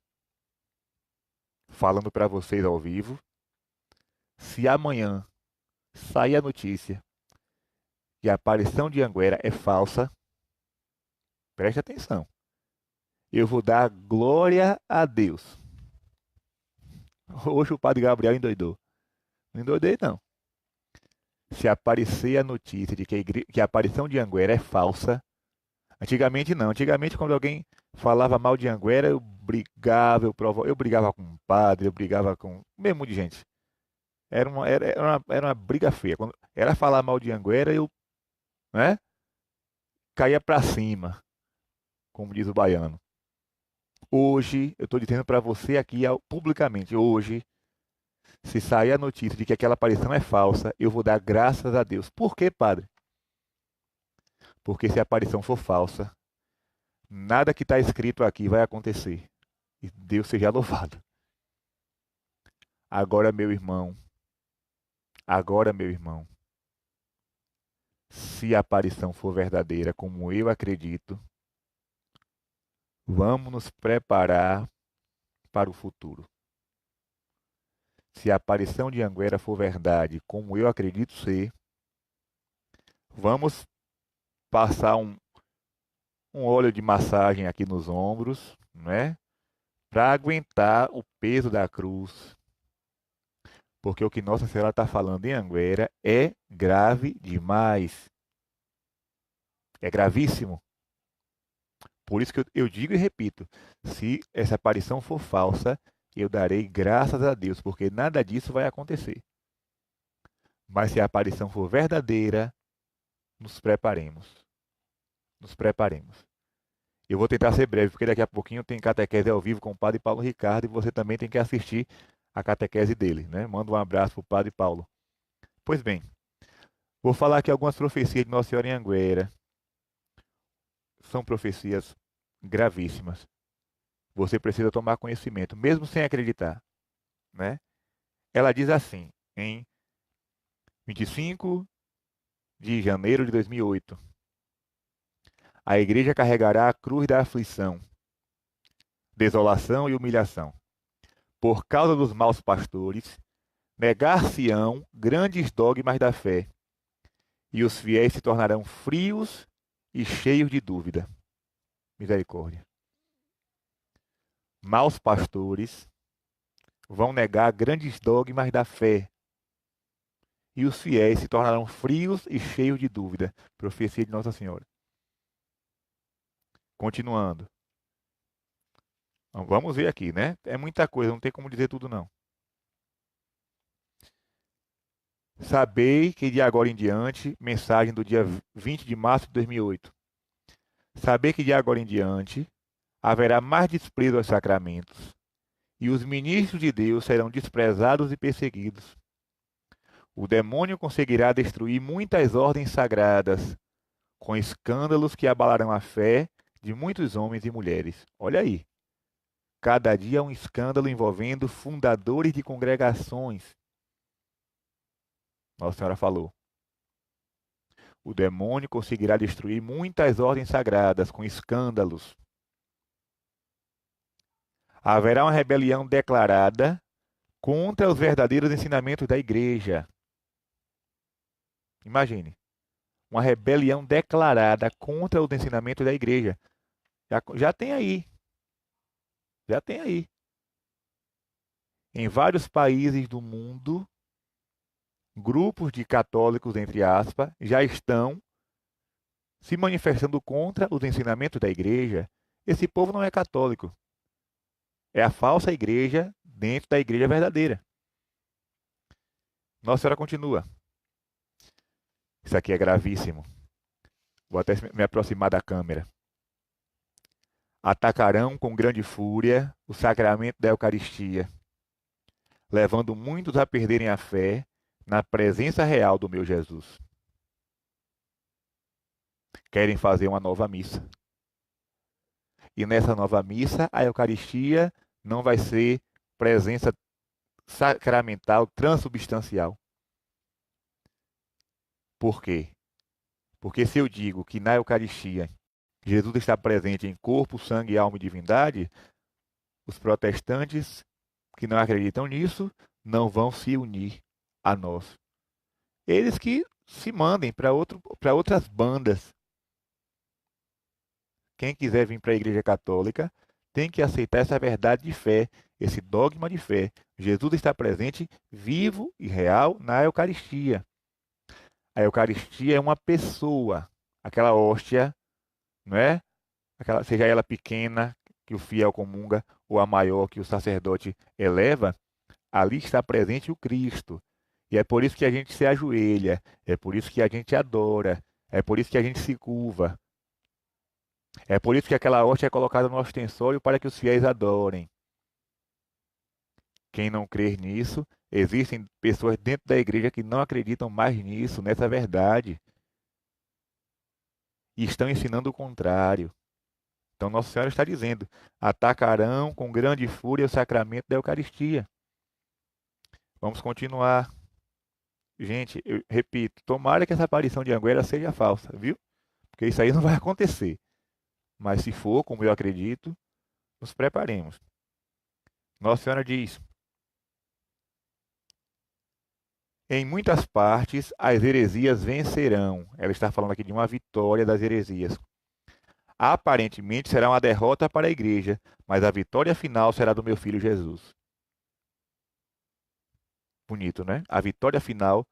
falando para vocês ao vivo. Se amanhã sair a notícia que a aparição de Anguera é falsa, preste atenção. Eu vou dar glória a Deus. Hoje o padre Gabriel endoidou. Não endoidei, não. Se aparecer a notícia de que a aparição de Anguera é falsa, antigamente não. Antigamente, quando alguém falava mal de Anguera, eu brigava, eu brigava com o padre, eu brigava com um monte de gente. Era uma briga feia. Quando era falar mal de Anguera, eu, né, caía pra cima, como diz o baiano. Hoje, eu estou dizendo para você aqui publicamente, hoje, se sair a notícia de que aquela aparição é falsa, eu vou dar graças a Deus. Por quê, padre? Porque se a aparição for falsa, nada que está escrito aqui vai acontecer. E Deus seja louvado. Agora, meu irmão, se a aparição for verdadeira, como eu acredito, vamos nos preparar para o futuro. Se a aparição de Anguera for verdade, como eu acredito ser, vamos passar um óleo de massagem aqui nos ombros, né? Para aguentar o peso da cruz. Porque o que Nossa Senhora está falando em Anguera é grave demais. É gravíssimo. Por isso que eu digo e repito, se essa aparição for falsa, eu darei graças a Deus, porque nada disso vai acontecer. Mas se a aparição for verdadeira, nos preparemos. Nos preparemos. Eu vou tentar ser breve, porque daqui a pouquinho tem catequese ao vivo com o Padre Paulo Ricardo e você também tem que assistir a catequese dele, né? Manda um abraço para o Padre Paulo. Pois bem, vou falar aqui algumas profecias de Nossa Senhora em Anguera. São profecias gravíssimas. Você precisa tomar conhecimento, mesmo sem acreditar, né? Ela diz assim, em 25 de janeiro de 2008. A igreja carregará a cruz da aflição, desolação e humilhação. Por causa dos maus pastores, negar-se-ão grandes dogmas da fé, e os fiéis se tornarão frios e cheios de dúvida. Misericórdia. Maus pastores vão negar grandes dogmas da fé, e os fiéis se tornarão frios e cheios de dúvida. Profecia de Nossa Senhora. Continuando. Vamos ver aqui, né? É muita coisa, não tem como dizer tudo não. Sabei que de agora em diante, mensagem do dia 20 de março de 2008. Sabei que de agora em diante haverá mais desprezo aos sacramentos, e os ministros de Deus serão desprezados e perseguidos. O demônio conseguirá destruir muitas ordens sagradas, com escândalos que abalarão a fé de muitos homens e mulheres. Olha aí. Cada dia um escândalo envolvendo fundadores de congregações. Nossa Senhora falou. O demônio conseguirá destruir muitas ordens sagradas com escândalos. Haverá uma rebelião declarada contra os verdadeiros ensinamentos da igreja. Imagine. Uma rebelião declarada contra os ensinamentos da igreja. Já tem aí. Já tem aí. Em vários países do mundo, grupos de católicos, entre aspas, já estão se manifestando contra os ensinamentos da igreja. Esse povo não é católico. É a falsa igreja dentro da igreja verdadeira. Nossa Senhora continua. Isso aqui é gravíssimo. Vou até me aproximar da câmera. Atacarão com grande fúria o sacramento da Eucaristia, levando muitos a perderem a fé na presença real do meu Jesus. Querem fazer uma nova missa. E nessa nova missa, a Eucaristia não vai ser presença sacramental transubstancial. Por quê? Porque se eu digo que na Eucaristia Jesus está presente em corpo, sangue, alma e divindade, os protestantes que não acreditam nisso não vão se unir a nós. Eles que se mandem para outras bandas. Quem quiser vir para a Igreja Católica tem que aceitar essa verdade de fé, esse dogma de fé. Jesus está presente, vivo e real na Eucaristia. A Eucaristia é uma pessoa, aquela hóstia, não é? Seja ela pequena, que o fiel comunga, ou a maior, que o sacerdote eleva, ali está presente o Cristo. E é por isso que a gente se ajoelha, é por isso que a gente adora, é por isso que a gente se curva. É por isso que aquela hóstia é colocada no ostensório para que os fiéis adorem. Quem não crer nisso, existem pessoas dentro da igreja que não acreditam mais nisso, nessa verdade, e estão ensinando o contrário. Então, Nossa Senhora está dizendo: atacarão com grande fúria o sacramento da Eucaristia. Vamos continuar. Gente, eu repito, tomara que essa aparição de Anguera seja falsa, viu? Porque isso aí não vai acontecer. Mas se for, como eu acredito, nos preparemos. Nossa Senhora diz: em muitas partes as heresias vencerão. Ela está falando aqui de uma vitória das heresias. Aparentemente será uma derrota para a igreja, mas a vitória final será do meu filho Jesus. Bonito, né? A vitória final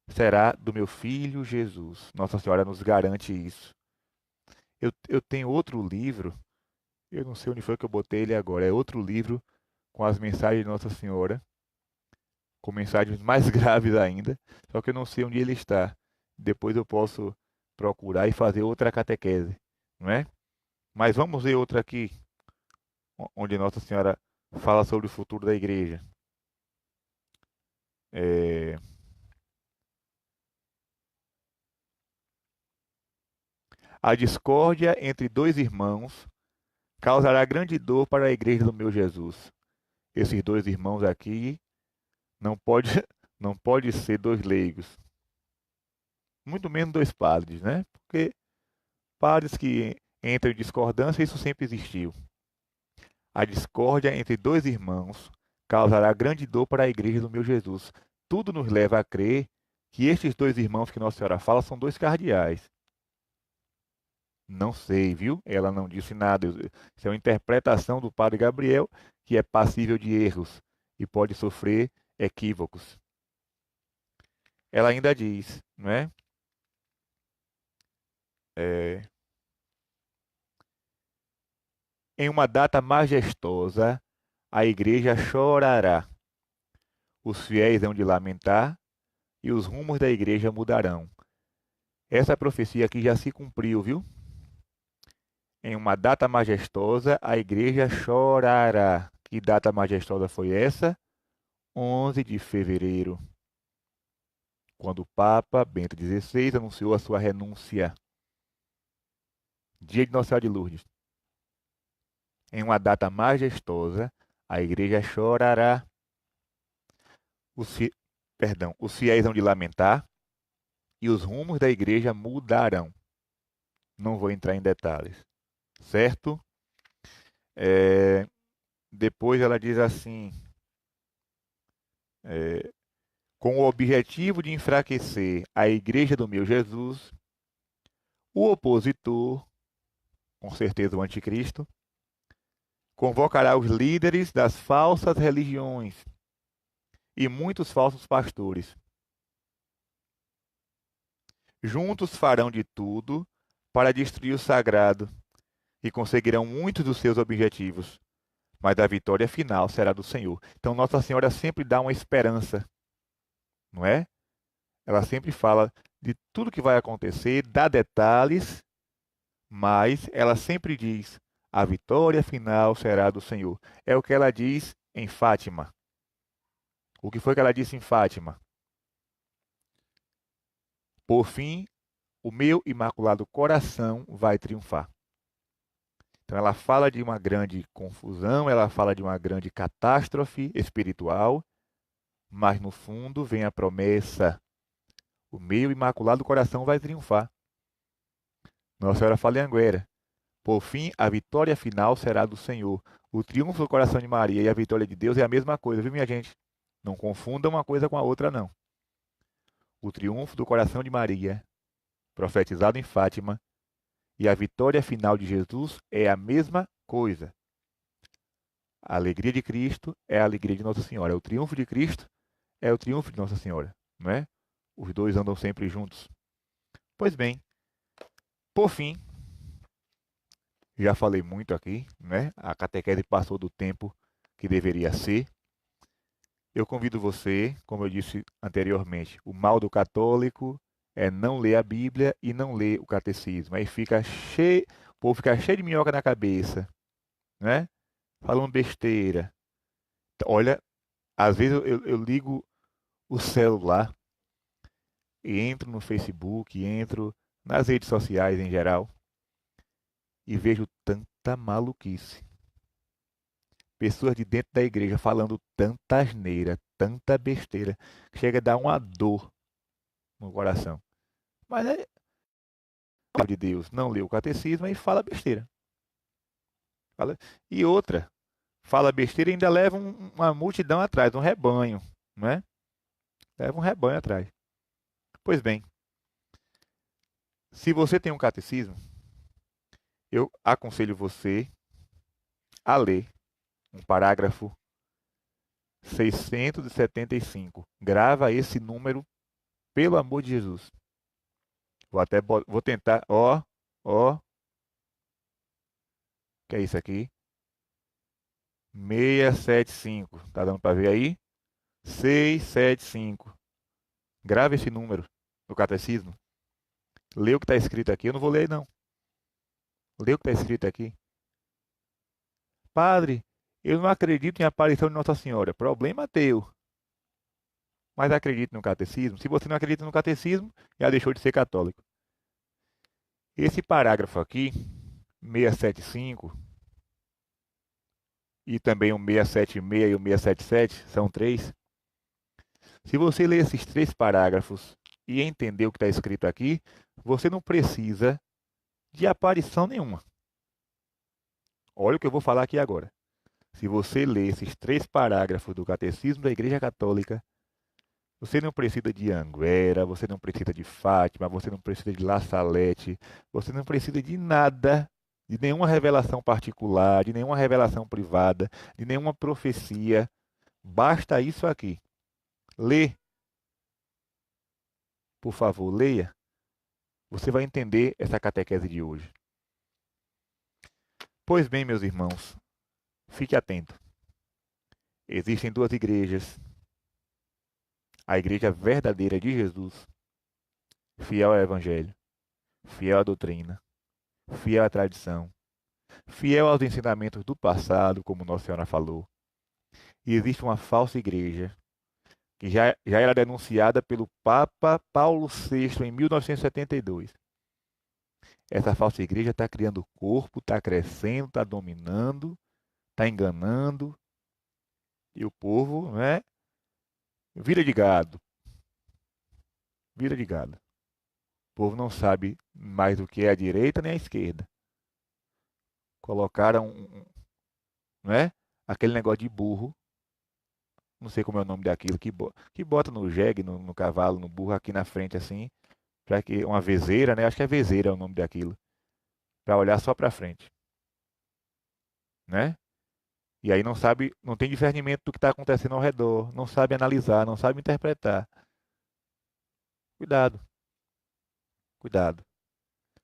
será do meu filho Jesus. Nossa Senhora nos garante isso. Eu tenho outro livro, eu não sei onde foi que eu botei ele agora. É outro livro com as mensagens de Nossa Senhora, com mensagens mais graves ainda, só que eu não sei onde ele está. Depois eu posso procurar e fazer outra catequese, não é? Mas vamos ver outra aqui, onde Nossa Senhora fala sobre o futuro da igreja. É... A discórdia entre dois irmãos causará grande dor para a igreja do meu Jesus. Esses dois irmãos aqui não pode, não pode ser dois leigos, muito menos dois padres, né? Porque padres que entram em discordância, isso sempre existiu. A discórdia entre dois irmãos causará grande dor para a igreja do meu Jesus. Tudo nos leva a crer que estes dois irmãos que Nossa Senhora fala são dois cardeais. Não sei, viu? Ela não disse nada. Isso é uma interpretação do padre Gabriel, que é passível de erros e pode sofrer equívocos. Ela ainda diz, não é? É, em uma data majestosa, a igreja chorará. Os fiéis hão de lamentar e os rumos da igreja mudarão. Essa profecia aqui já se cumpriu, viu? Em uma data majestosa, a igreja chorará. Que data majestosa foi essa? 11 de fevereiro, quando o Papa Bento XVI anunciou a sua renúncia. Dia de Nossa Senhora de Lourdes. Em uma data majestosa, a igreja chorará. Os, fi... os fiéis hão de lamentar e os rumos da igreja mudarão. Não vou entrar em detalhes, certo? Depois ela diz assim, com o objetivo de enfraquecer a igreja do meu Jesus, o opositor, com certeza o anticristo, convocará os líderes das falsas religiões e muitos falsos pastores. Juntos farão de tudo para destruir o sagrado e conseguirão muitos dos seus objetivos, mas a vitória final será do Senhor. Então Nossa Senhora sempre dá uma esperança, não é? Ela sempre fala de tudo que vai acontecer, dá detalhes, mas ela sempre diz: a vitória final será do Senhor. É o que ela diz em Fátima. O que foi que ela disse em Fátima? Por fim, o meu imaculado coração vai triunfar. Então ela fala de uma grande confusão, ela fala de uma grande catástrofe espiritual, mas no fundo vem a promessa: o meu imaculado coração vai triunfar. Nossa Senhora fala em Anguera: Por fim, a vitória final será do Senhor. O triunfo do coração de Maria e a vitória de Deus é a mesma coisa, viu, minha gente? Não confunda uma coisa com a outra, não. O triunfo do coração de Maria, profetizado em Fátima, e a vitória final de Jesus é a mesma coisa. A alegria de Cristo é a alegria de Nossa Senhora. O triunfo de Cristo é o triunfo de Nossa Senhora, não é? Os dois andam sempre juntos. Pois bem, por fim, já falei muito aqui, né? A catequese passou do tempo que deveria ser. Eu convido você, como eu disse anteriormente, o mal do católico é não ler a Bíblia e não ler o catecismo. Aí fica cheio, o povo fica cheio de minhoca na cabeça, né? Falando besteira. Olha, às vezes eu ligo o celular e entro no Facebook, entro nas redes sociais em geral e vejo tanta maluquice. Pessoas de dentro da igreja falando tanta asneira, tanta besteira, que chega a dar uma dor no coração. Mas é de Deus, não lê o catecismo e fala besteira. E outra, fala besteira e ainda leva uma multidão atrás, um rebanho, não é? Leva um rebanho atrás. Pois bem, se você tem um catecismo, eu aconselho você a ler um parágrafo 675. Grava esse número, pelo amor de Jesus. Vou tentar, ó, que é isso aqui? 675. Tá dando para ver aí? 675. Grava esse número no catecismo. Lê o que está escrito aqui. Eu não vou ler, não. Lê o que está escrito aqui. Padre, eu não acredito em aparição de Nossa Senhora. Problema teu. Mas acredite no catecismo. Se você não acredita no catecismo, já deixou de ser católico. Esse parágrafo aqui, 675, e também o 676 e o 677, são três. Se você ler esses três parágrafos e entender o que está escrito aqui, você não precisa de aparição nenhuma. Olha o que eu vou falar aqui agora. Se você ler esses três parágrafos do Catecismo da Igreja Católica, você não precisa de Anguera, você não precisa de Fátima, você não precisa de La Salete, você não precisa de nada, de nenhuma revelação particular, de nenhuma revelação privada, de nenhuma profecia. Basta isso aqui. Lê. Por favor, leia. Você vai entender essa catequese de hoje. Pois bem, meus irmãos, fique atento. Existem duas igrejas. A igreja verdadeira de Jesus, fiel ao Evangelho, fiel à doutrina, fiel à tradição, fiel aos ensinamentos do passado, como Nossa Senhora falou. E existe uma falsa igreja, que já era denunciada pelo Papa Paulo VI em 1972. Essa falsa igreja está criando corpo, está crescendo, está dominando, está enganando, e o povo, né, vira de gado. Vira de gado. O povo não sabe mais o que é a direita nem a esquerda. Colocaram, né, aquele negócio de burro, não sei como é o nome daquilo, que bota no jegue, no cavalo, no burro aqui na frente assim, para que uma vezeira, né? Acho que é vezeira é o nome daquilo, para olhar só para frente, né? E aí não sabe, não tem discernimento do que está acontecendo ao redor, não sabe analisar, não sabe interpretar. Cuidado, cuidado.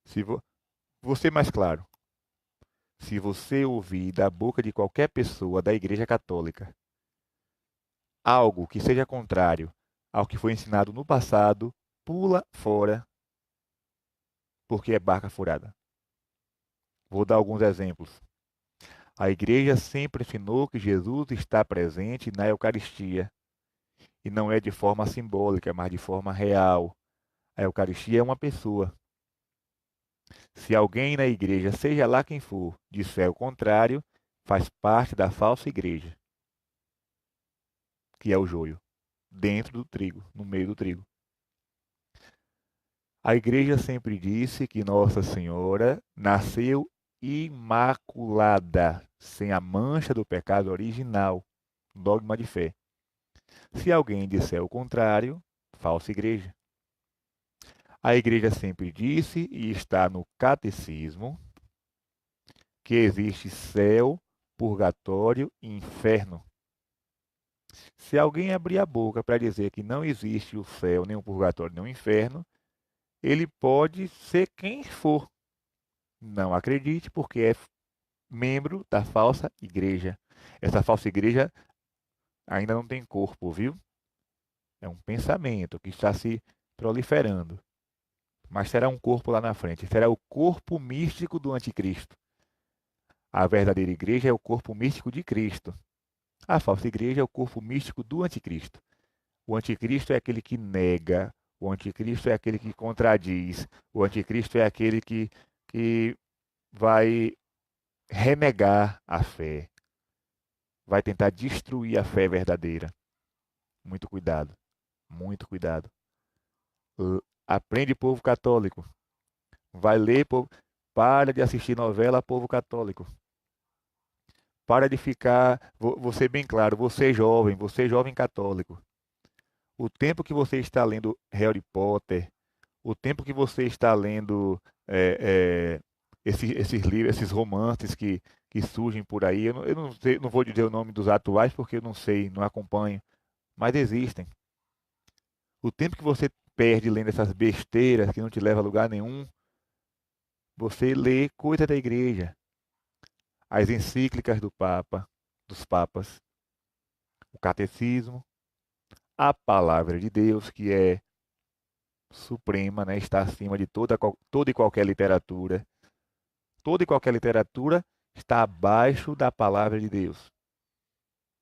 Se vou ser mais claro. Se você ouvir da boca de qualquer pessoa da Igreja Católica algo que seja contrário ao que foi ensinado no passado, pula fora, porque é barca furada. Vou dar alguns exemplos. A igreja sempre ensinou que Jesus está presente na Eucaristia, e não é de forma simbólica, mas de forma real. A Eucaristia é uma pessoa. Se alguém na igreja, seja lá quem for, disser o contrário, faz parte da falsa igreja, que é o joio, dentro do trigo, no meio do trigo. A igreja sempre disse que Nossa Senhora nasceu imaculada, sem a mancha do pecado original, dogma de fé. Se alguém disser o contrário, falsa igreja. A igreja sempre disse, e está no catecismo, que existe céu, purgatório e inferno. Se alguém abrir a boca para dizer que não existe o céu, nem o purgatório, nem o inferno, ele pode ser quem for. Não acredite, porque é membro da falsa igreja. Essa falsa igreja ainda não tem corpo, viu? É um pensamento que está se proliferando. Mas será um corpo lá na frente. Será o corpo místico do anticristo. A verdadeira igreja é o corpo místico de Cristo. A falsa igreja é o corpo místico do anticristo. O anticristo é aquele que nega, o anticristo é aquele que contradiz, o anticristo é aquele que vai renegar a fé, vai tentar destruir a fé verdadeira. Muito cuidado, muito cuidado. Aprende, povo católico. Vai ler, povo. Para de assistir novela, povo católico. Para de ficar, vou ser bem claro, você é jovem católico. O tempo que você está lendo Harry Potter, o tempo que você está lendo esses livros, esses romances que surgem por aí, eu não sei, não vou dizer o nome dos atuais porque eu não sei, não acompanho, mas existem. O tempo que você perde lendo essas besteiras que não te leva a lugar nenhum, você lê coisa da igreja, as encíclicas do Papa, dos papas, o catecismo, a palavra de Deus, que é suprema, né? Está acima de toda e qualquer literatura. Toda e qualquer literatura está abaixo da palavra de Deus.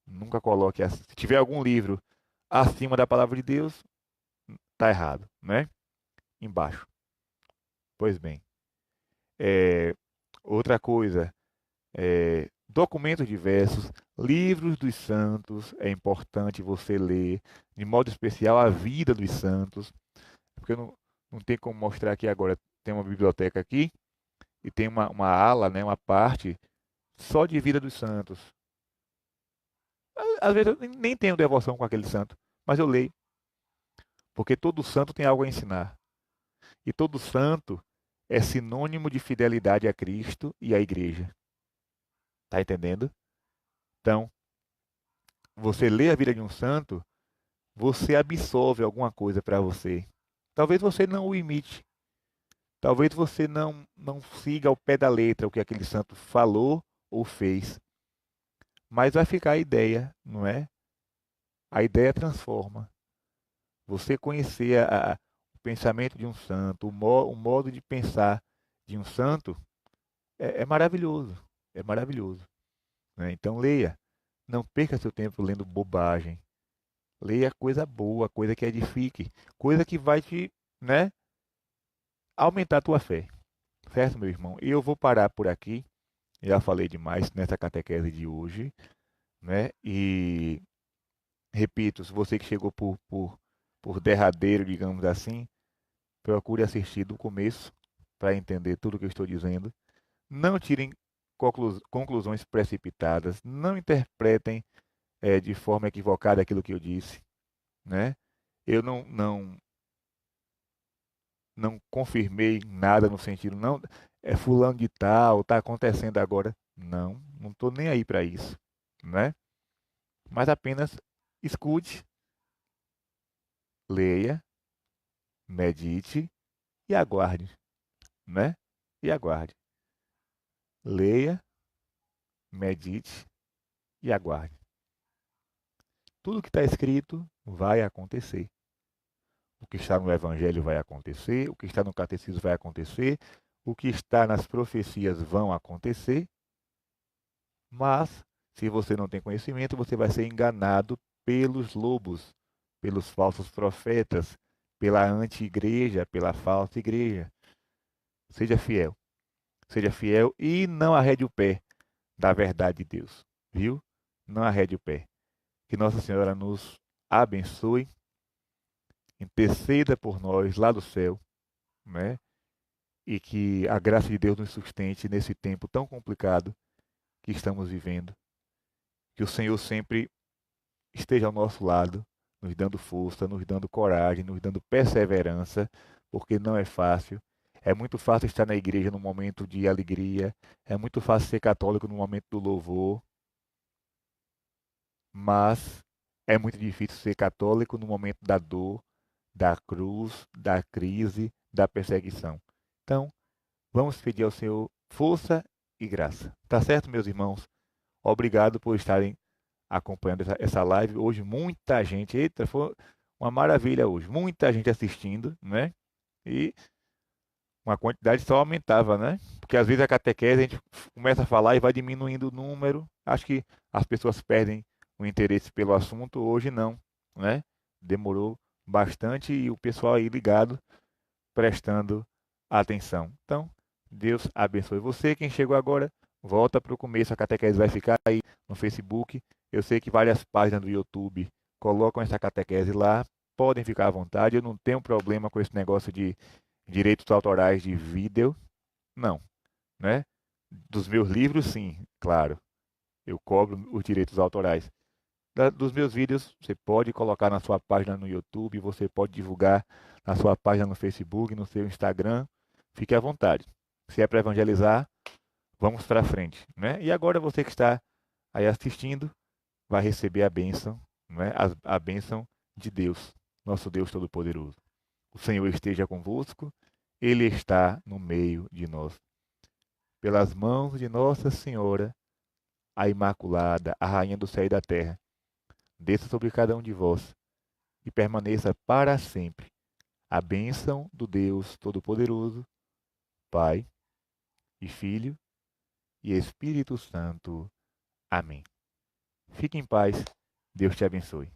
Nunca coloque assim. Se tiver algum livro acima da palavra de Deus, está errado, né? Embaixo. Pois bem. É, outra coisa, documentos diversos, livros dos santos, é importante você ler, de modo especial a vida dos santos, porque não tem como mostrar aqui agora. Tem uma biblioteca aqui e tem uma ala, né, uma parte só de vida dos santos. Às vezes eu nem tenho devoção com aquele santo, mas eu leio, porque todo santo tem algo a ensinar. E todo santo é sinônimo de fidelidade a Cristo e à igreja. Tá entendendo? Então, você lê a vida de um santo, você absorve alguma coisa para você. Talvez você não o imite, talvez você não siga ao pé da letra o que aquele santo falou ou fez, mas vai ficar a ideia, não é? A ideia transforma. Você conhecer o pensamento de um santo, o modo de pensar de um santo, é maravilhoso. É maravilhoso. Né? Então leia. Não perca seu tempo lendo bobagem. Leia coisa boa, coisa que edifique, coisa que vai te, né, aumentar a tua fé. Certo, meu irmão? E eu vou parar por aqui. Já falei demais nessa catequese de hoje, né? E repito, se você que chegou por derradeiro, digamos assim, procure assistir do começo para entender tudo o que eu estou dizendo. Não tirem conclusões precipitadas. Não interpretem de forma equivocada aquilo que eu disse, né? Eu não confirmei nada no sentido, não, é fulano de tal, está acontecendo agora. Não estou nem aí para isso, né? Mas apenas escute, leia, medite e aguarde, né? E aguarde. Leia, medite e aguarde. Tudo que está escrito vai acontecer. O que está no Evangelho vai acontecer, o que está no Catecismo vai acontecer, o que está nas profecias vão acontecer, mas se você não tem conhecimento, você vai ser enganado pelos lobos, pelos falsos profetas, pela anti-igreja, pela falsa igreja. Seja fiel. Seja fiel e não arrede o pé da verdade de Deus, viu? Não arrede o pé. Que Nossa Senhora nos abençoe, interceda por nós lá do céu, né? e que a graça de Deus nos sustente nesse tempo tão complicado que estamos vivendo. Que o Senhor sempre esteja ao nosso lado, nos dando força, nos dando coragem, nos dando perseverança, porque não é fácil. É muito fácil estar na igreja no momento de alegria, é muito fácil ser católico no momento do louvor, mas é muito difícil ser católico no momento da dor, da cruz, da crise, da perseguição. Então, vamos pedir ao Senhor força e graça. Tá certo, meus irmãos? Obrigado por estarem acompanhando essa live. Hoje, muita gente, eita, foi uma maravilha hoje. Muita gente assistindo, né? E uma quantidade só aumentava, né? Porque às vezes a catequese a gente começa a falar e vai diminuindo o número. Acho que as pessoas perdem o interesse pelo assunto. Hoje não, né? Demorou bastante e o pessoal aí ligado, prestando atenção. Então, Deus abençoe você. Quem chegou agora, volta para o começo. A catequese vai ficar aí no Facebook. Eu sei que várias páginas do YouTube colocam essa catequese lá. Podem ficar à vontade. Eu não tenho problema com esse negócio de direitos autorais de vídeo. Não, né? Dos meus livros, sim, claro. Eu cobro os direitos autorais. Dos meus vídeos, você pode colocar na sua página no YouTube, você pode divulgar na sua página no Facebook, no seu Instagram. Fique à vontade. Se é para evangelizar, vamos para frente, né? E agora você que está aí assistindo vai receber a bênção, né? A bênção de Deus, nosso Deus Todo-Poderoso. O Senhor esteja convosco, Ele está no meio de nós. Pelas mãos de Nossa Senhora, a Imaculada, a Rainha do céu e da terra, desça sobre cada um de vós e permaneça para sempre a bênção do Deus Todo-Poderoso, Pai e Filho e Espírito Santo. Amém. Fique em paz. Deus te abençoe.